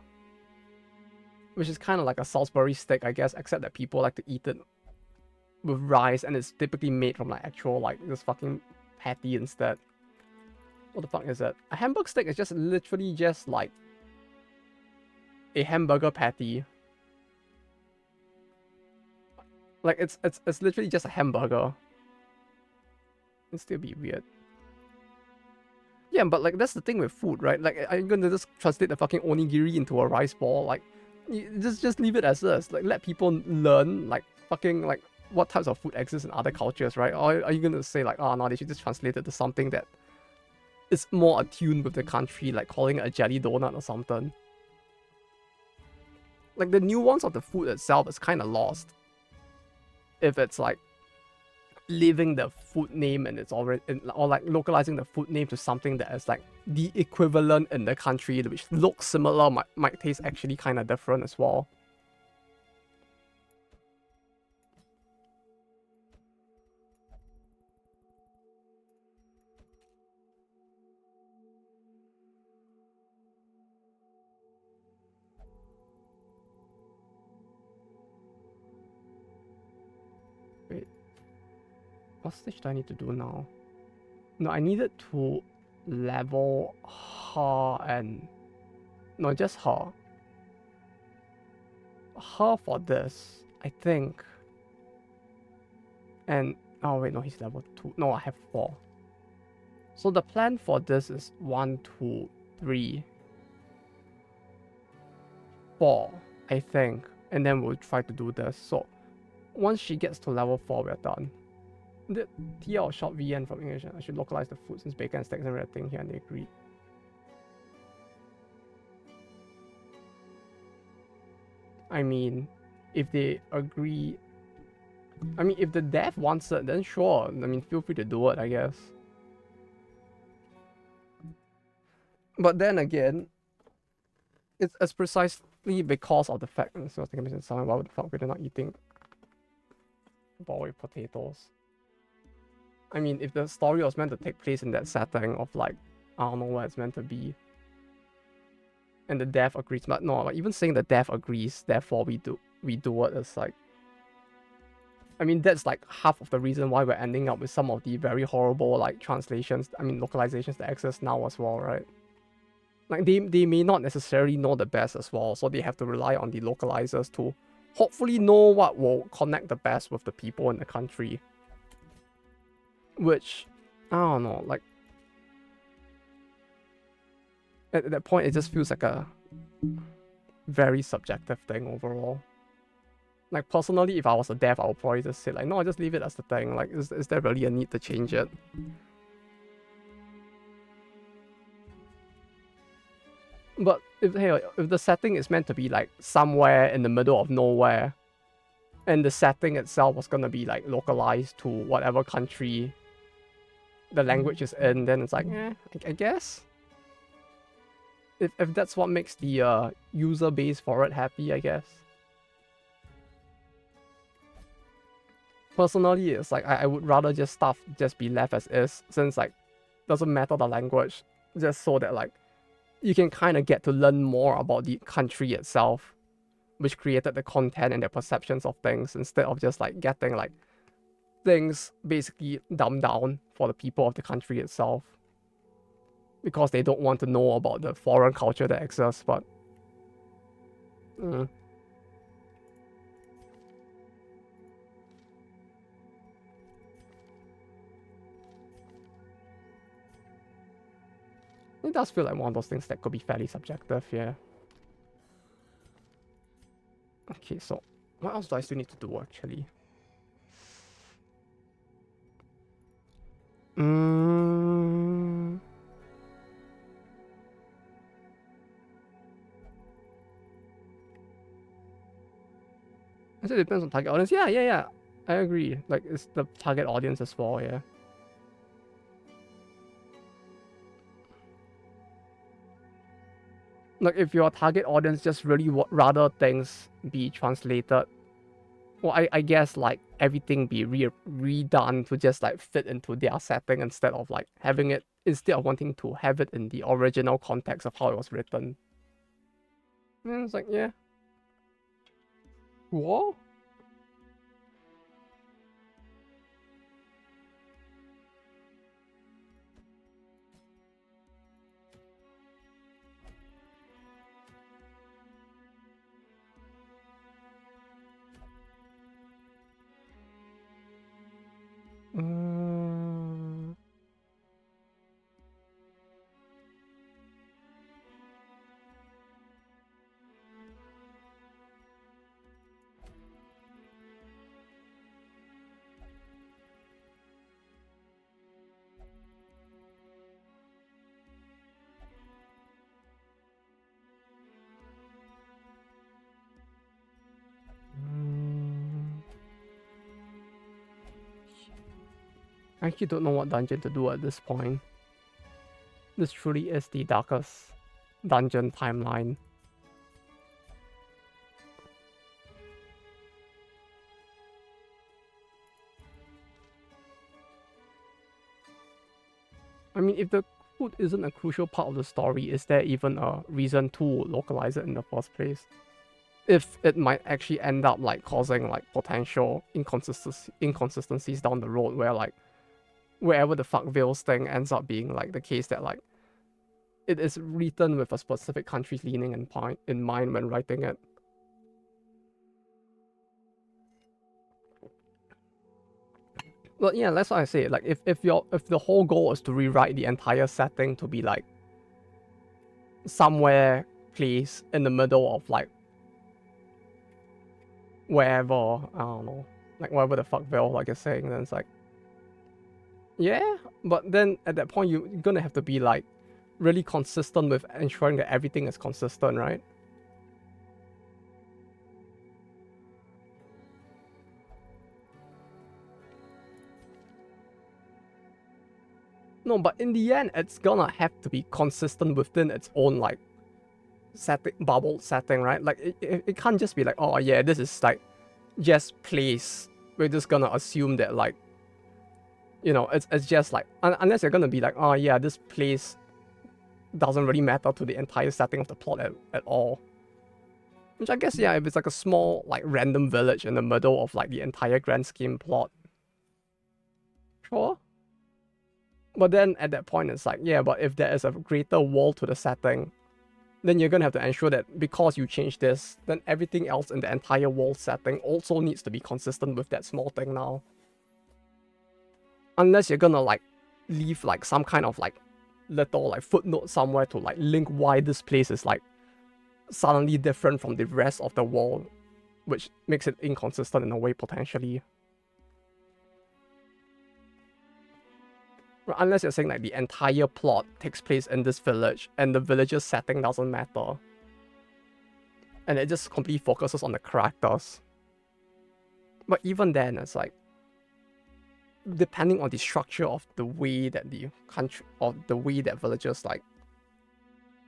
Salisbury steak, I guess, except that people like to eat it with rice, and it's typically made from like actual like this fucking patty instead. What the fuck is it? A hamburger steak is just literally just like a hamburger patty. Like it's literally just a hamburger. It'd still be weird. Yeah, but like that's the thing with food, right? Like, are you gonna just translate the fucking onigiri into a rice ball? Like, just leave it as is. Like, let people learn like fucking like what types of food exist in other cultures, right? Or are you gonna say like, oh no, they should just translate it to something that is more attuned with the country, like calling it a jelly donut or something? Like the nuance of the food itself is kind of lost if it's like leaving the food name and it's already or like localizing the food name to something that is like the equivalent in the country, which looks similar, might taste actually kind of different as well. Wait, what stage do I need to do now? No, I needed to level her and... No, just her. Her for this, I think. And... Oh wait, no, he's level 2. No, I have 4. So the plan for this is 1, 2, 3, 4, I think. And then we'll try to do this. So once she gets to level 4, we're done. The TL short VN from English. I should localize the food since bacon and steaks and everything here, and they agreed. I mean, if they agree... I mean, if the dev wants it, then sure. I mean, feel free to do it, I guess. But then again, it's precisely because of the fact... So I think I'm saying, why the fuck we're not eating boiled potatoes? I mean, if the story was meant to take place in that setting of like, I don't know where it's meant to be, and the dev agrees, but no, like even saying the dev agrees, therefore we do it, is like, I mean, that's like half of the reason why we're ending up with some of the very horrible like translations, I mean localizations that exist now as well, right? Like they may not necessarily know the best as well, so they have to rely on the localizers to hopefully know what will connect the best with the people in the country. Which, I don't know, like, at that point, it just feels like a very subjective thing overall. Like, personally, if I was a dev, I would probably just say, like, no, just leave it as the thing. Like, is there really a need to change it? But if the setting is meant to be, like, somewhere in the middle of nowhere, and the setting itself was gonna be, like, localized to whatever country the language is in, then it's like, I guess. If that's what makes the user base for it happy, I guess. Personally, it's like I would rather just stuff just be left as is, since like doesn't matter the language, just so that like you can kind of get to learn more about the country itself, which created the content and their perceptions of things, instead of just like getting like things basically dumbed down for the people of the country itself, because they don't want to know about the foreign culture that exists. But it does feel like one of those things that could be fairly subjective, yeah. Okay, so what else do I still need to do actually? It depends on target audience. Yeah. I agree. Like, it's the target audience as well, yeah. Like, if your target audience just really rather things be translated Well, I guess like everything be redone to just like fit into their setting instead of like having it, instead of wanting to have it in the original context of how it was written. And it's like, yeah. What? Mm. I actually don't know what dungeon to do at this point. This truly is the darkest dungeon timeline. I mean, if the food isn't a crucial part of the story, is there even a reason to localize it in the first place? If it might actually end up like causing like potential inconsistencies down the road, where like wherever the fuck Veils thing ends up being like the case that like it is written with a specific country's leaning in mind when writing it. But yeah, that's what I say. Like if the whole goal is to rewrite the entire setting to be like somewhere placed in the middle of like wherever, I don't know, like whatever the fuck Val like is saying, then it's like, yeah, but then at that point you're gonna have to be like really consistent with ensuring that everything is consistent, right? No, but in the end, it's gonna have to be consistent within its own like setting, bubble setting, right? Like it can't just be like, oh yeah, this is like just place. We're just gonna assume that like, you know, it's just like unless you're gonna be like, oh yeah, this place doesn't really matter to the entire setting of the plot at all. Which I guess, yeah, if it's like a small like random village in the middle of like the entire grand scheme plot, sure. But then at that point, it's like, yeah, but if there is a greater wall to the setting, then you're gonna have to ensure that because you change this, then everything else in the entire world setting also needs to be consistent with that small thing now. Unless you're gonna like leave like some kind of like little like footnote somewhere to like link why this place is like suddenly different from the rest of the world, which makes it inconsistent in a way potentially. Unless you're saying like the entire plot takes place in this village and the village's setting doesn't matter. And it just completely focuses on the characters. But even then, it's like, depending on the structure of the way that the country, or the way that villagers like,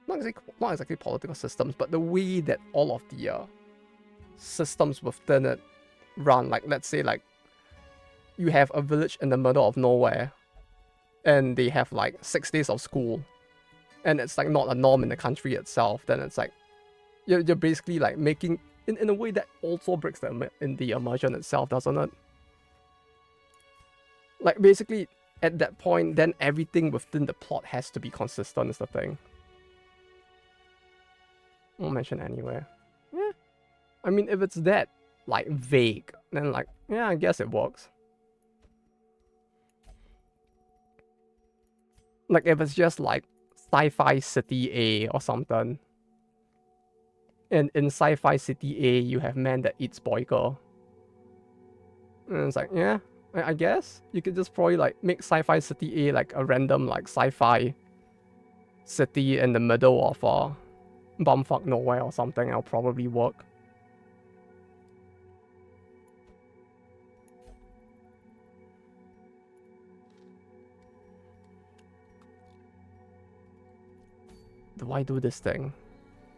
not exactly political systems, but the way that all of the systems within it run. Like, let's say like, you have a village in the middle of nowhere, and they have like 6 days of school, and it's like not a norm in the country itself, then it's like you're basically like making in a way that also breaks in the immersion itself, doesn't it? Like basically at that point, then everything within the plot has to be consistent is the thing. Won't mention anywhere. Yeah. I mean, if it's that like vague, then like, yeah, I guess it works. Like if it's just like Sci-Fi City A or something. And in Sci-Fi City A, you have man that eats boy girl. And it's like, yeah, I guess. You could just probably like make Sci-Fi City A like a random like sci-fi city in the middle of bumfuck nowhere or something. It'll probably work. Do I do this thing?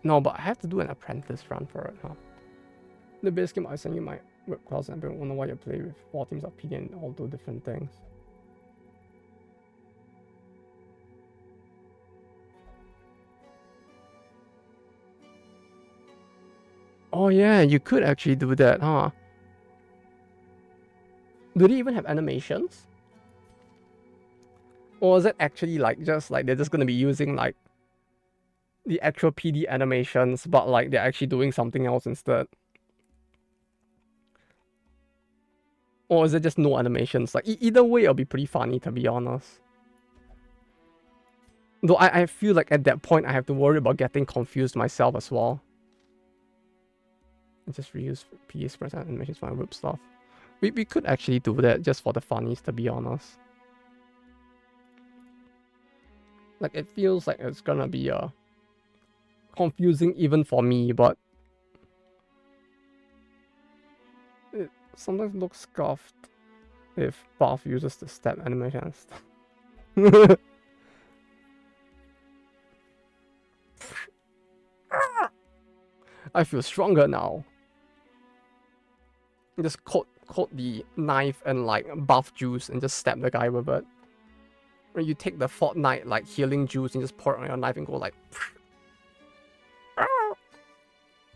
No, but I have to do an apprentice run for it, huh? The base game I send you might Web class and I don't know why you play with 4 teams of PD and all do different things. Oh yeah, you could actually do that, huh? Do they even have animations? Or is it actually like just like they're just gonna be using like the actual PD animations, but like they're actually doing something else instead? Or is it just no animations? Like either way, it'll be pretty funny, to be honest. Though I feel like at that point I have to worry about getting confused myself as well. I just reuse PD express animations for my whip stuff. We could actually do that just for the funnies, to be honest. Like it feels like it's gonna be confusing even for me, but it sometimes looks scuffed if Buff uses the step animation and stuff. I feel stronger now. Just coat the knife and like buff juice and just stab the guy with it. Or you take the Fortnite like healing juice and just pour it on your knife and go like.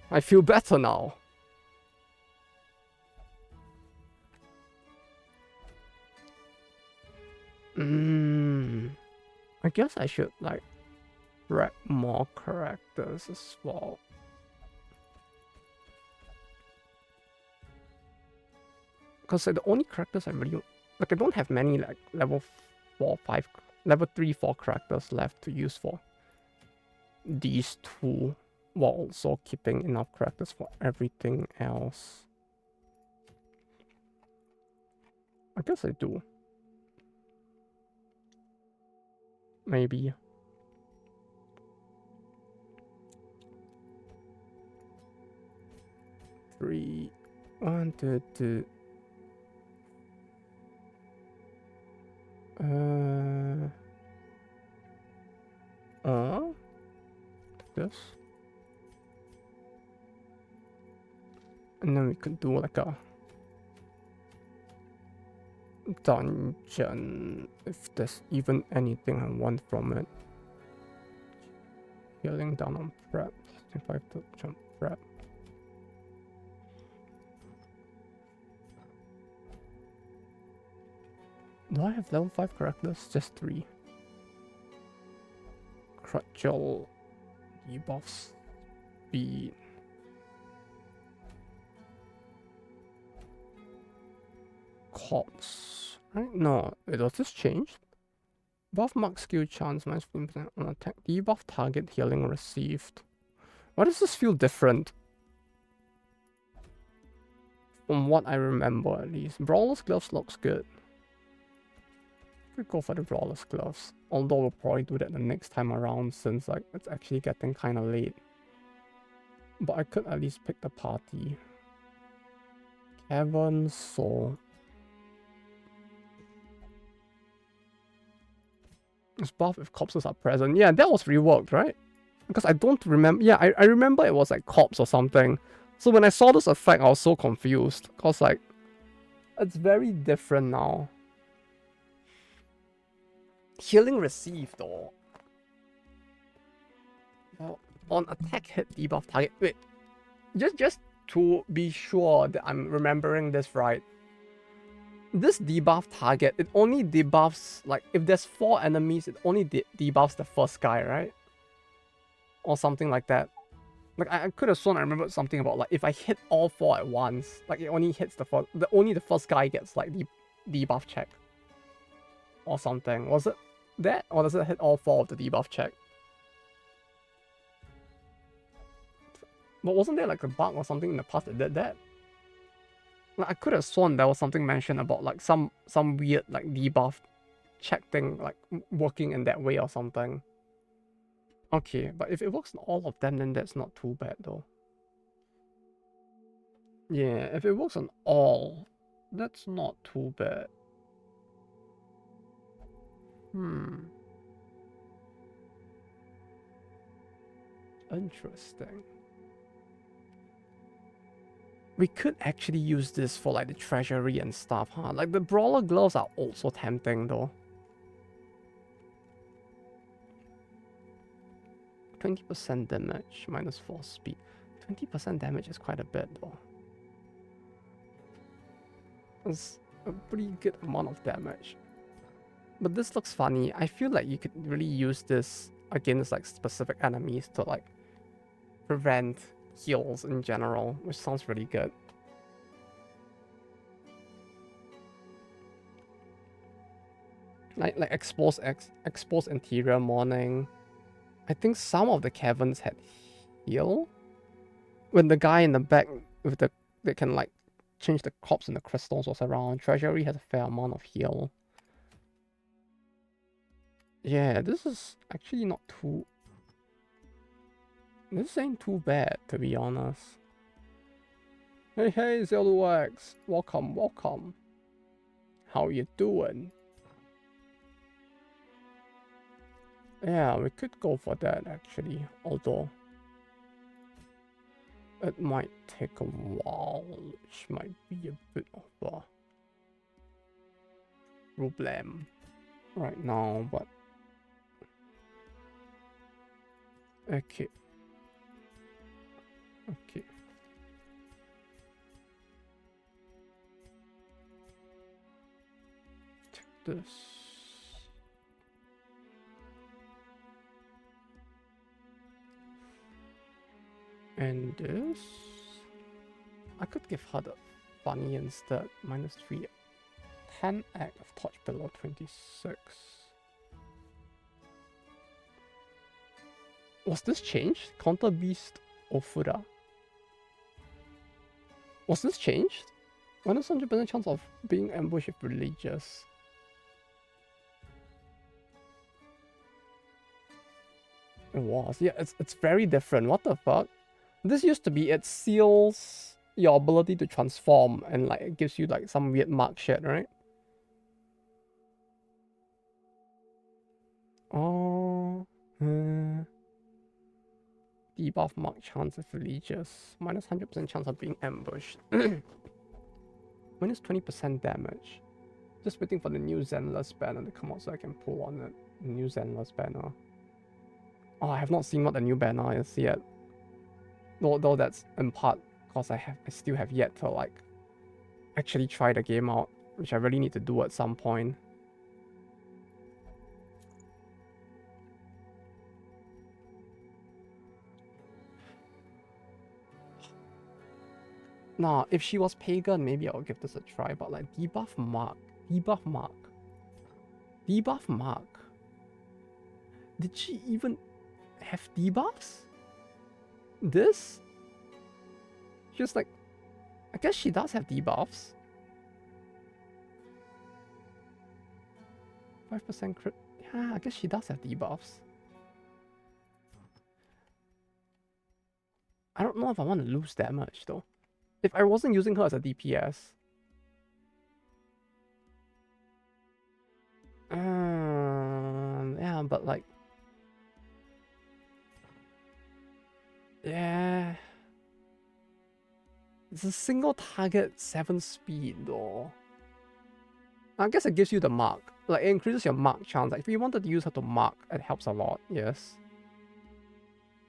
I feel better now. I guess I should like write more characters as well. Because like, the only characters I really like, I don't have many like level 4, 5, level 3, 4 characters left to use for these two, while also keeping enough characters for everything else. I guess I do. Maybe. Three, 1, 2, 2. This. And then we could do like a dungeon if there's even anything I want from it. Healing down on prep. 65 to jump prep. Do I have level 5 characters? Just 3. Crutchel, debuffs, speed. Corpse. Right? No, does this change? Buff mark skill chance minus 15% on attack. Debuff target healing received. Why does this feel different? From what I remember at least. Brawler's gloves looks good. We go for the Brawler's gloves. Although we'll probably do that the next time around since like it's actually getting kind of late. But I could at least pick the party. Cavern, Soul. It's buff if corpses are present. Yeah, that was reworked, right? Because I don't remember. Yeah, I remember it was like corpse or something. So when I saw this effect, I was so confused. Because like, it's very different now. Healing received though. Well, on attack hit debuff target. Wait, just to be sure that I'm remembering this right. This debuff target, it only debuffs like if there's 4 enemies, it only debuffs the first guy, right? Or something like that. Like I could have sworn I remembered something about like if I hit all 4 at once, like it only hits the first. Only the first guy gets like the debuff check. Or something. Was it that? Or does it hit all 4 of the debuff check? But wasn't there like a bug or something in the past that did that? Like I could have sworn there was something mentioned about like some weird like debuff check thing like working in that way or something. Okay, but if it works on all of them, then that's not too bad though. Yeah, if it works on all, that's not too bad. Interesting. We could actually use this for like the treasury and stuff, huh? Like the brawler gloves are also tempting though. 20% damage, minus 4 speed. 20% damage is quite a bit though. That's a pretty good amount of damage. But this looks funny. I feel like you could really use this against like specific enemies to like prevent heals in general, which sounds really good. Like expose interior mourning. I think some of the caverns had heal. When the guy in the back with the they can like change the corpse and the crystals was around. Treasury has a fair amount of heal. Yeah, this is actually not too. This ain't too bad, to be honest. Hey, hey, Zeluax. Welcome, welcome. How you doing? Yeah, we could go for that, actually. Although, it might take a while, which might be a bit of a problem right now, but... Okay. Okay. Check this. And this. I could give her the bunny instead. -3. 10 act of touch below 26. Was this changed? Counter Beast Ofura. Was this changed? -100% chance of being ambushed if religious. It was. Yeah, it's very different. What the fuck? This used to be it seals your ability to transform and like it gives you like some weird mark shit, right? Oh. Debuff mark chance if religious. -100% chance of being ambushed. -20% damage. Just waiting for the new Zenless banner to come out so I can pull on it. The new Zenless banner. Oh, I have not seen what the new banner is yet. Though that's in part because I still have yet to like actually try the game out, which I really need to do at some point. Nah, if she was pagan, maybe I'll give this a try, but like debuff mark. Debuff mark. Debuff mark. Did she even have debuffs? This? Just like, I guess she does have debuffs. 5% crit. Yeah, I guess she does have debuffs. I don't know if I want to lose that much though. If I wasn't using her as a DPS. Yeah, but like... Yeah... It's a single target 7 speed though. I guess it gives you the mark. Like it increases your mark chance. Like if you wanted to use her to mark, it helps a lot, yes.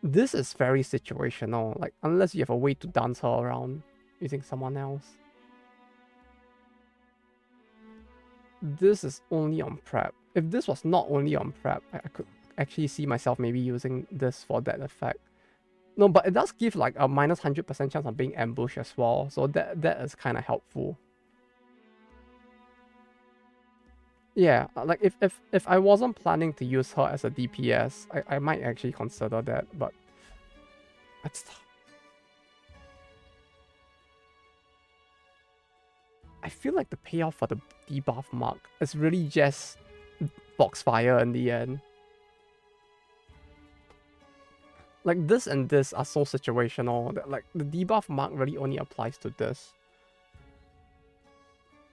This is very situational, like unless you have a way to dance her around using someone else. This is only on prep. If this was not only on prep, I could actually see myself maybe using this for that effect. No, but it does give like a -100% chance of being ambushed as well, so that is kind of helpful. Yeah, like if I wasn't planning to use her as a DPS, I might actually consider that, but that's tough. I feel like the payoff for the debuff mark is really just Foxfire in the end. Like this and this are so situational that like the debuff mark really only applies to this.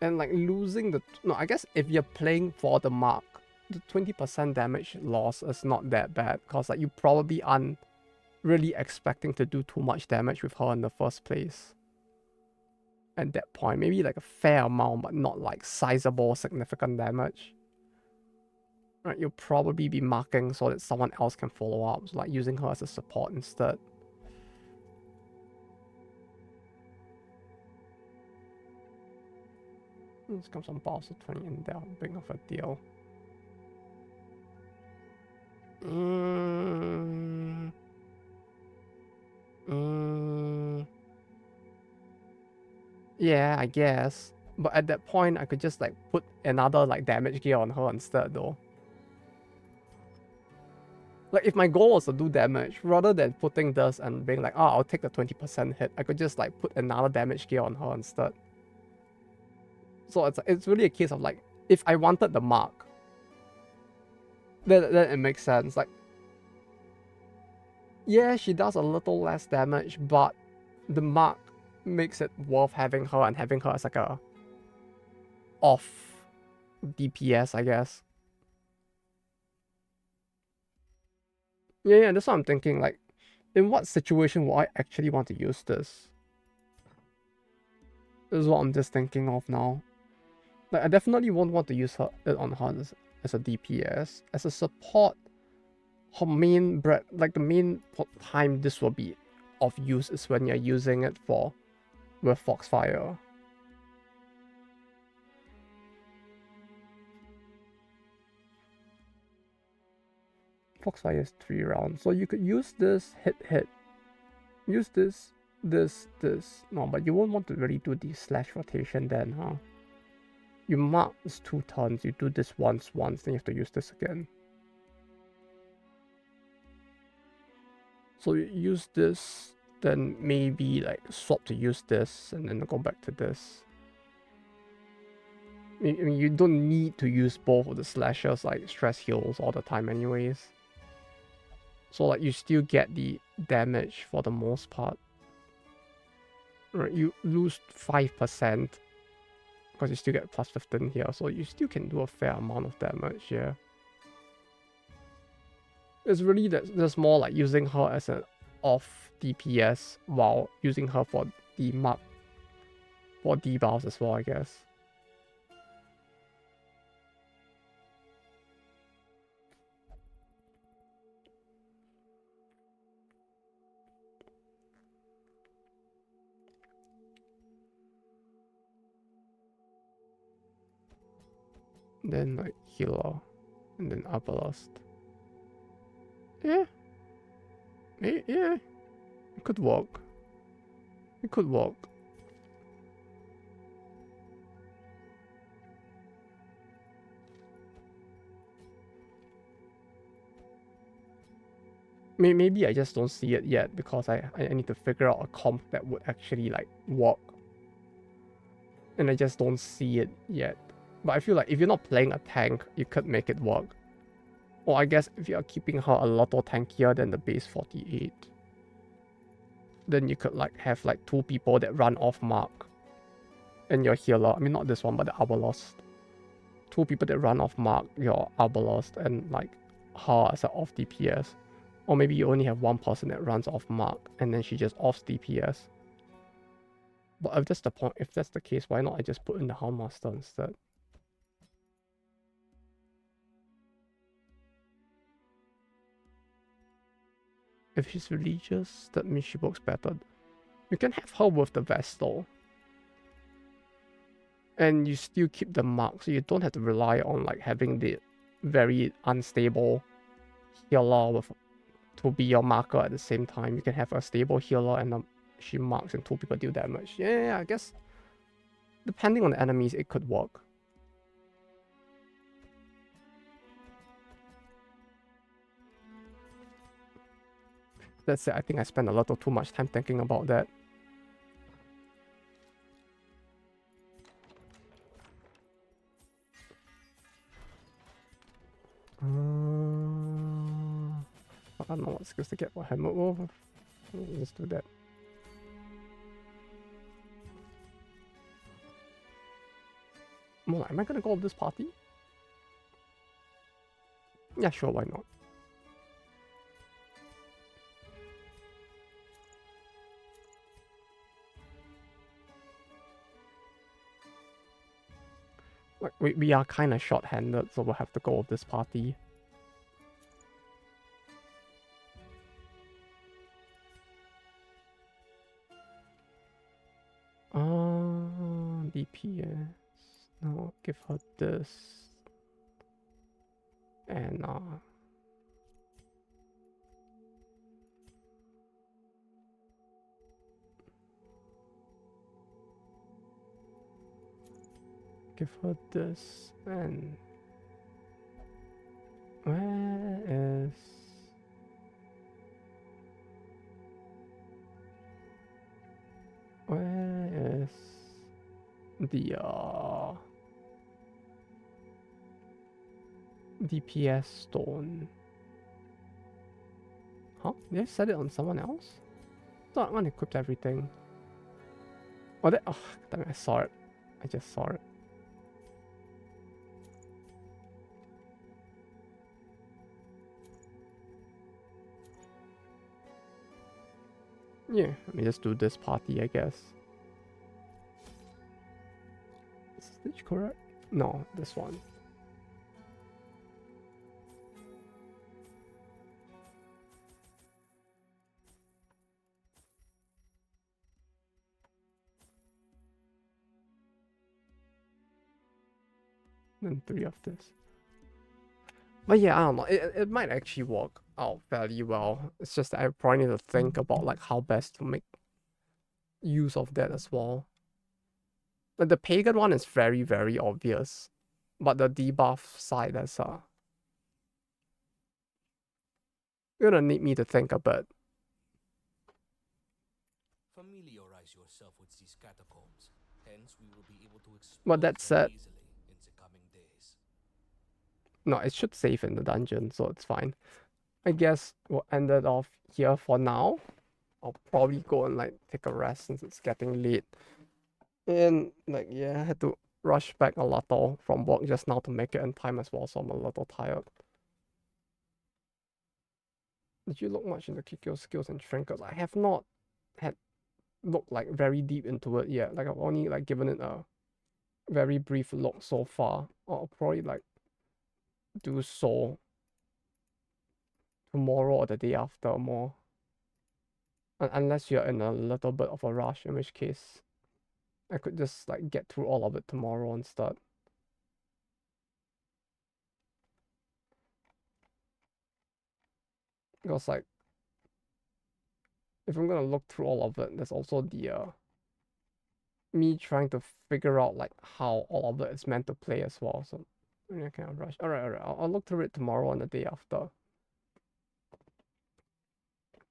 And like losing the... No, I guess if you're playing for the mark, the 20% damage loss is not that bad. Because like you probably aren't really expecting to do too much damage with her in the first place. at that point. Maybe like a fair amount, but not like sizable, significant damage. Right, you'll probably be marking so that someone else can follow up, so like using her as a support instead. Let's come some balls of 20 in there, big of a deal. Yeah, I guess. But at that point, I could just like put another like damage gear on her instead though. Like if my goal was to do damage, rather than putting this and being like, oh, I'll take the 20% hit, I could just like put another damage gear on her instead. So it's really a case of like, if I wanted the mark, then it makes sense. Like, yeah, she does a little less damage, but the mark makes it worth having her and having her as like a off DPS, I guess. Yeah, that's what I'm thinking. Like, in what situation will I actually want to use this? This is what I'm just thinking of now. Like, I definitely won't want to use it on her as a DPS. As a support, her main the main time this will be of use is when you're using it with Foxfire. Foxfire is 3 rounds, so you could use this hit. Use this. No, but you won't want to really do the slash rotation then, huh? You mark this 2 turns, you do this once, then you have to use this again. So you use this, then maybe like swap to use this, and then go back to this. I mean, you don't need to use both of the slashers like stress heals all the time anyways. So like you still get the damage for the most part. Right, you lose 5% because you still get plus 15 here, so you still can do a fair amount of damage, yeah. It's really that's more like using her as an off DPS while using her for the mark for debuffs as well, I guess. Then like healer, and then Upperlust. Yeah. Yeah. It could work. It could work. Maybe I just don't see it yet because I need to figure out a comp that would actually like work. And I just don't see it yet. But I feel like if you're not playing a tank, you could make it work. Or I guess if you're keeping her a lot more tankier than the base 48, then you could like have like 2 people that run off mark. And your healer, I mean not this one, but the Arbalest. 2 people that run off mark, your Arbalest, and like her as an off DPS. Or maybe you only have 1 person that runs off mark, and then she just offs DPS. But if that's the case, why not I just put in the Houndmaster instead? If she's religious, that means she works better. You can have her with the Vestal. And you still keep the mark, so you don't have to rely on like having the very unstable healer to be your marker at the same time. You can have a stable healer and she marks and 2 people deal damage. Yeah, I guess depending on the enemies, it could work. That's it. I think I spent a little too much time thinking about that. I don't know what skills to get for him. Let's do that. More, am I gonna go with this party? Yeah, sure, why not? Like we are kind of short-handed, so we'll have to go with this party. DPS. No, give her this. And give her this. And where is the DPS stone? Huh? Did I set it on someone else? Thought I unequipped everything. Oh, damn it, I saw it. I just saw it. Yeah, let me just do this party, I guess. Is this correct? No, this one. And 3 of this. But yeah, I don't know. It might actually work out fairly well. It's just that I probably need to think about like how best to make use of that as well. But the pagan one is very, very obvious. But the debuff side is you're gonna need me to think a bit. Familiarize yourself with these catacombs. Hence, we will be able to explore But that them said, easily in the coming days. no, it should save in the dungeon, so it's fine. I guess we'll end it off here for now. I'll probably go and like take a rest since it's getting late. And like yeah, I had to rush back a little from work just now to make it in time as well, so I'm a little tired. Did you look much into Kikyo's skills and trinkets? I have not had looked like very deep into it yet. Like I've only like given it a very brief look so far. I'll probably like do so tomorrow or the day after more. Unless you're in a little bit of a rush, in which case I could just like get through all of it tomorrow and start. Because like if I'm gonna look through all of it, there's also the me trying to figure out like how all of it is meant to play as well. So I can't rush. Alright. I'll look through it tomorrow and the day after.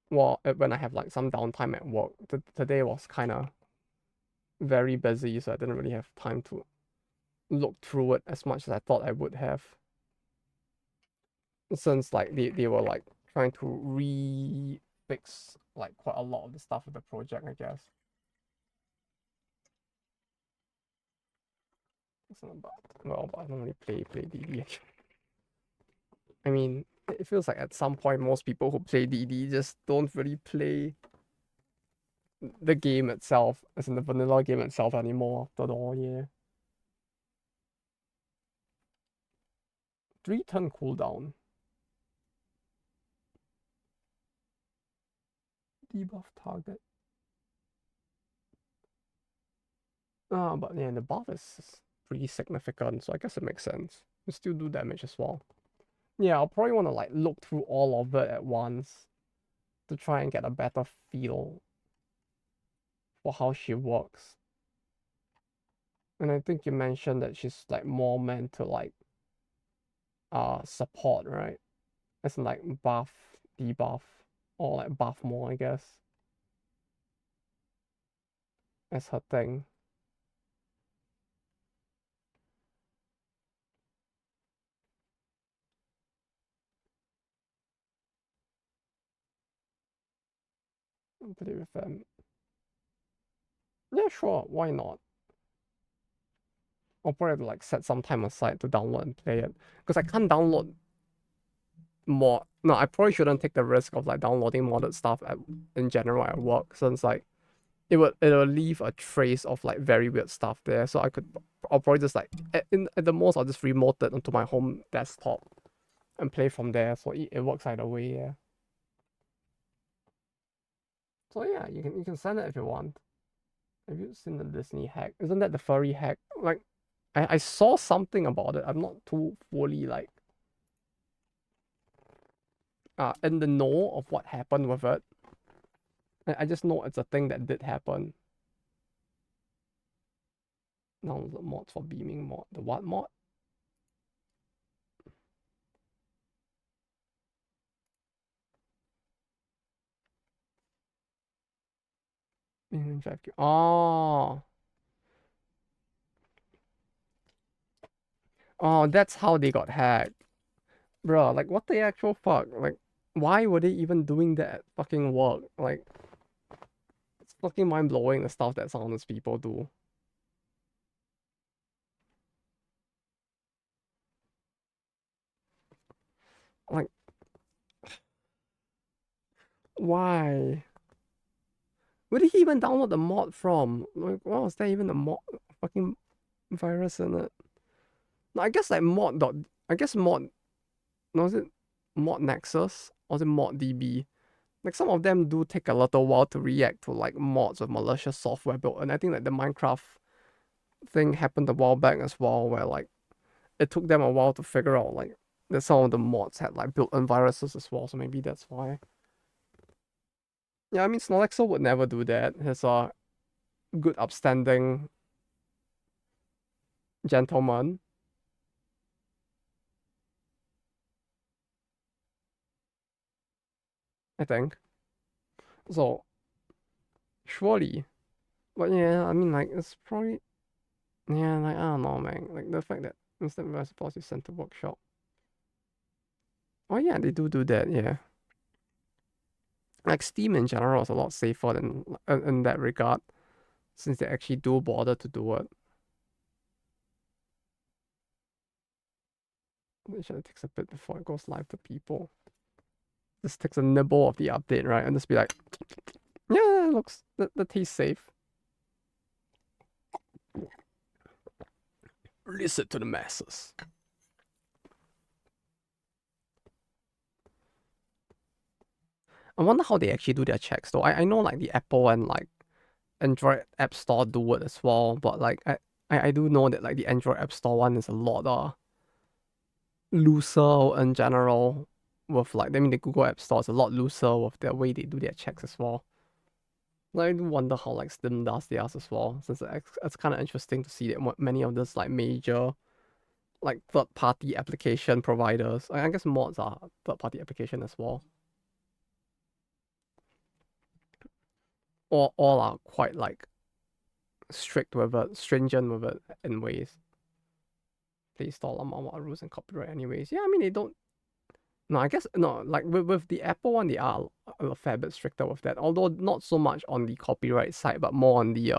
Well, when I have like some downtime at work. Today was kind of very busy, so I didn't really have time to look through it as much as I thought I would have. Since like they were like trying to fix like quite a lot of the stuff with the project, I guess. It's not bad. Well, but I don't really play DD actually. I mean, it feels like at some point most people who play DD just don't really play the game itself, as in the vanilla game itself anymore after all, yeah. 3-turn cooldown. Debuff target. But yeah, the buff is pretty significant, so I guess it makes sense. You still do damage as well. Yeah, I'll probably want to like look through all of it at once to try and get a better feel for how she works. And I think you mentioned that she's like more meant to like support, right? As in like buff, debuff, or like buff more, I guess. That's her thing. I'll play with them. Yeah, sure, why not? I'll probably have to like set some time aside to download and play it. Because I can't download mod. No, I probably shouldn't take the risk of like downloading modded stuff in general at work, since like it'll leave a trace of like very weird stuff there. So I'll probably just like at the most I'll just remote it onto my home desktop and play from there. So it works either way, yeah. So yeah, you can send it if you want. Have you seen the Disney hack? Isn't that the furry hack? Like I saw something about it. I'm not too fully like in the know of what happened with it. I just know it's a thing that did happen. Now the mods for beaming mod. The what mod? Oh. Oh, that's how they got hacked. Bro, like what the actual fuck? Like why were they even doing that fucking work? Like it's fucking mind blowing the stuff that some of these people do. Like why? Where did he even download the mod from? Like what was there even a mod fucking virus in it? No, I guess like mod dot I guess mod was it mod Nexus or was it mod DB? Like some of them do take a little while to react to like mods of malicious software built, and I think like the Minecraft thing happened a while back as well, where like it took them a while to figure out like that some of the mods had like built-in viruses as well, so maybe that's why. Yeah, I mean Snorlaxo would never do that. He's a good, upstanding gentleman. I think. So surely. But yeah, I mean like it's probably yeah, like I don't know man. Like the fact that instant response is sent to workshop. Oh yeah, they do that, yeah. Like Steam in general is a lot safer than in that regard, since they actually do bother to do it. It takes a bit before it goes live to people. Just takes a nibble of the update, right? And just be like, yeah, it looks that tastes safe. Release it to the masses. I wonder how they actually do their checks though. I know like the Apple and like Android App Store do it as well, but like I do know that like the Android App Store one is a lot looser in general with like I mean the Google App Store is a lot looser with the way they do their checks as well. Like, I do wonder how like Steam does theirs as well, since it's kind of interesting to see that many of those like major like third-party application providers, I guess mods are third-party application as well, all are quite like strict with it, stringent with it in ways. They install among what rules and copyright anyways. Yeah, I mean they don't. No, I guess no. Like with the Apple one, they are a fair bit stricter with that. Although not so much on the copyright side, but more on the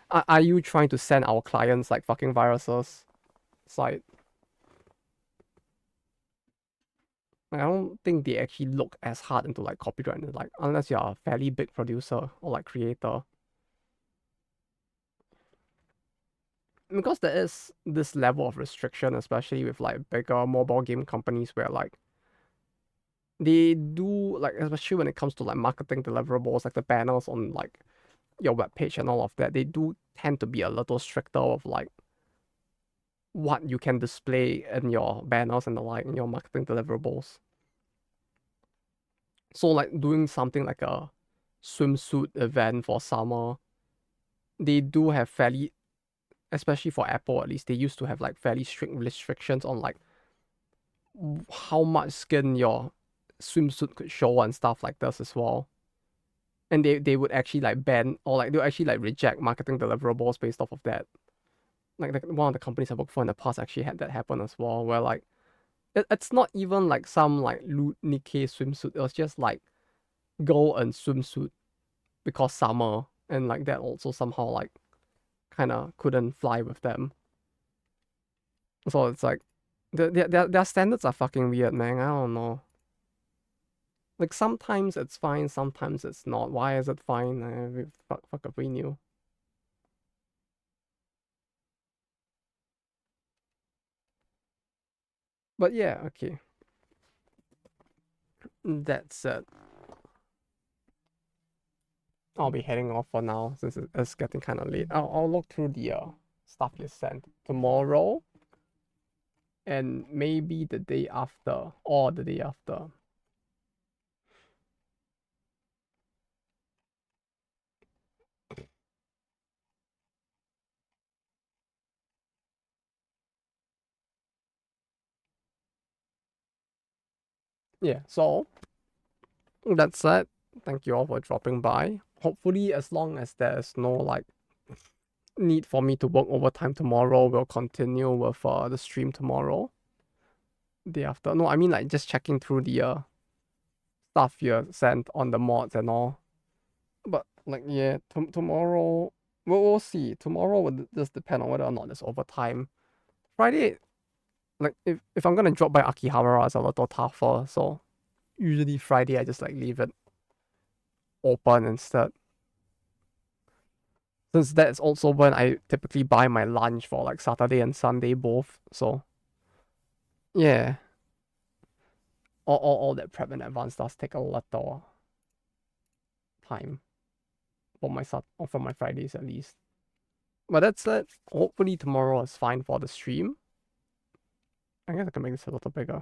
are you trying to send our clients like fucking viruses side? Like, I don't think they actually look as hard into like copyright, like unless you're a fairly big producer or like creator. Because there is this level of restriction, especially with like bigger mobile game companies where like they do like especially when it comes to like marketing deliverables, like the banners on like your webpage and all of that, they do tend to be a little stricter of like what you can display in your banners and the like in your marketing deliverables. So like doing something like a swimsuit event for summer, they do have fairly, especially for Apple at least, they used to have like fairly strict restrictions on like how much skin your swimsuit could show and stuff like this as well. And they would actually like ban or like they'll actually like reject marketing deliverables based off of that. Like one of the companies I worked for in the past actually had that happen as well, where like it's not even like some like Nikkei swimsuit. It was just like go and swimsuit because summer, and like that also somehow like kind of couldn't fly with them. So it's like their standards are fucking weird, man. I don't know. Like sometimes it's fine, sometimes it's not. Why is it fine? Fuck if we knew. But yeah, okay. That's it. I'll be heading off for now since it's getting kind of late. I'll look through the stuff you sent tomorrow and maybe the day after or the day after. Yeah, so that's it. Thank you all for dropping by. Hopefully, as long as there's no like need for me to work overtime tomorrow, we'll continue with the stream tomorrow. Day after. No, I mean like just checking through the stuff you sent on the mods and all. But like yeah, tomorrow we'll see. Tomorrow will just depend on whether or not there's overtime. Friday, like if I'm gonna drop by Akihabara, it's a little tougher. So usually Friday I just like leave it open instead. Since that's also when I typically buy my lunch for like Saturday and Sunday both. So yeah, all that prep in advance does take a little time for for my Fridays at least. But that's it. Hopefully tomorrow is fine for the stream. I guess I can make this a little bigger.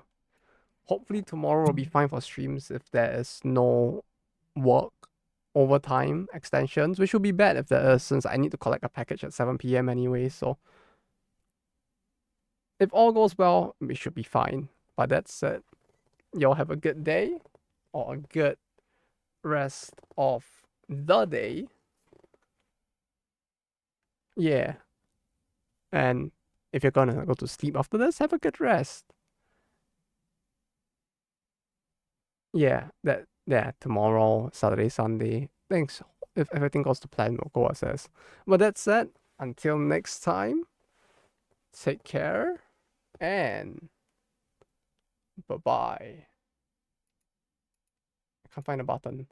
Hopefully tomorrow will be fine for streams if there is no work overtime extensions, which will be bad if there is since I need to collect a package at 7 p.m. anyway. So if all goes well, we should be fine. But that's it. Y'all have a good day or a good rest of the day. Yeah. And if you're gonna go to sleep after this, have a good rest. Yeah, tomorrow, Saturday, Sunday. Thanks. If everything goes to plan, we'll go assess. But that's it. Until next time, take care and bye-bye. I can't find a button.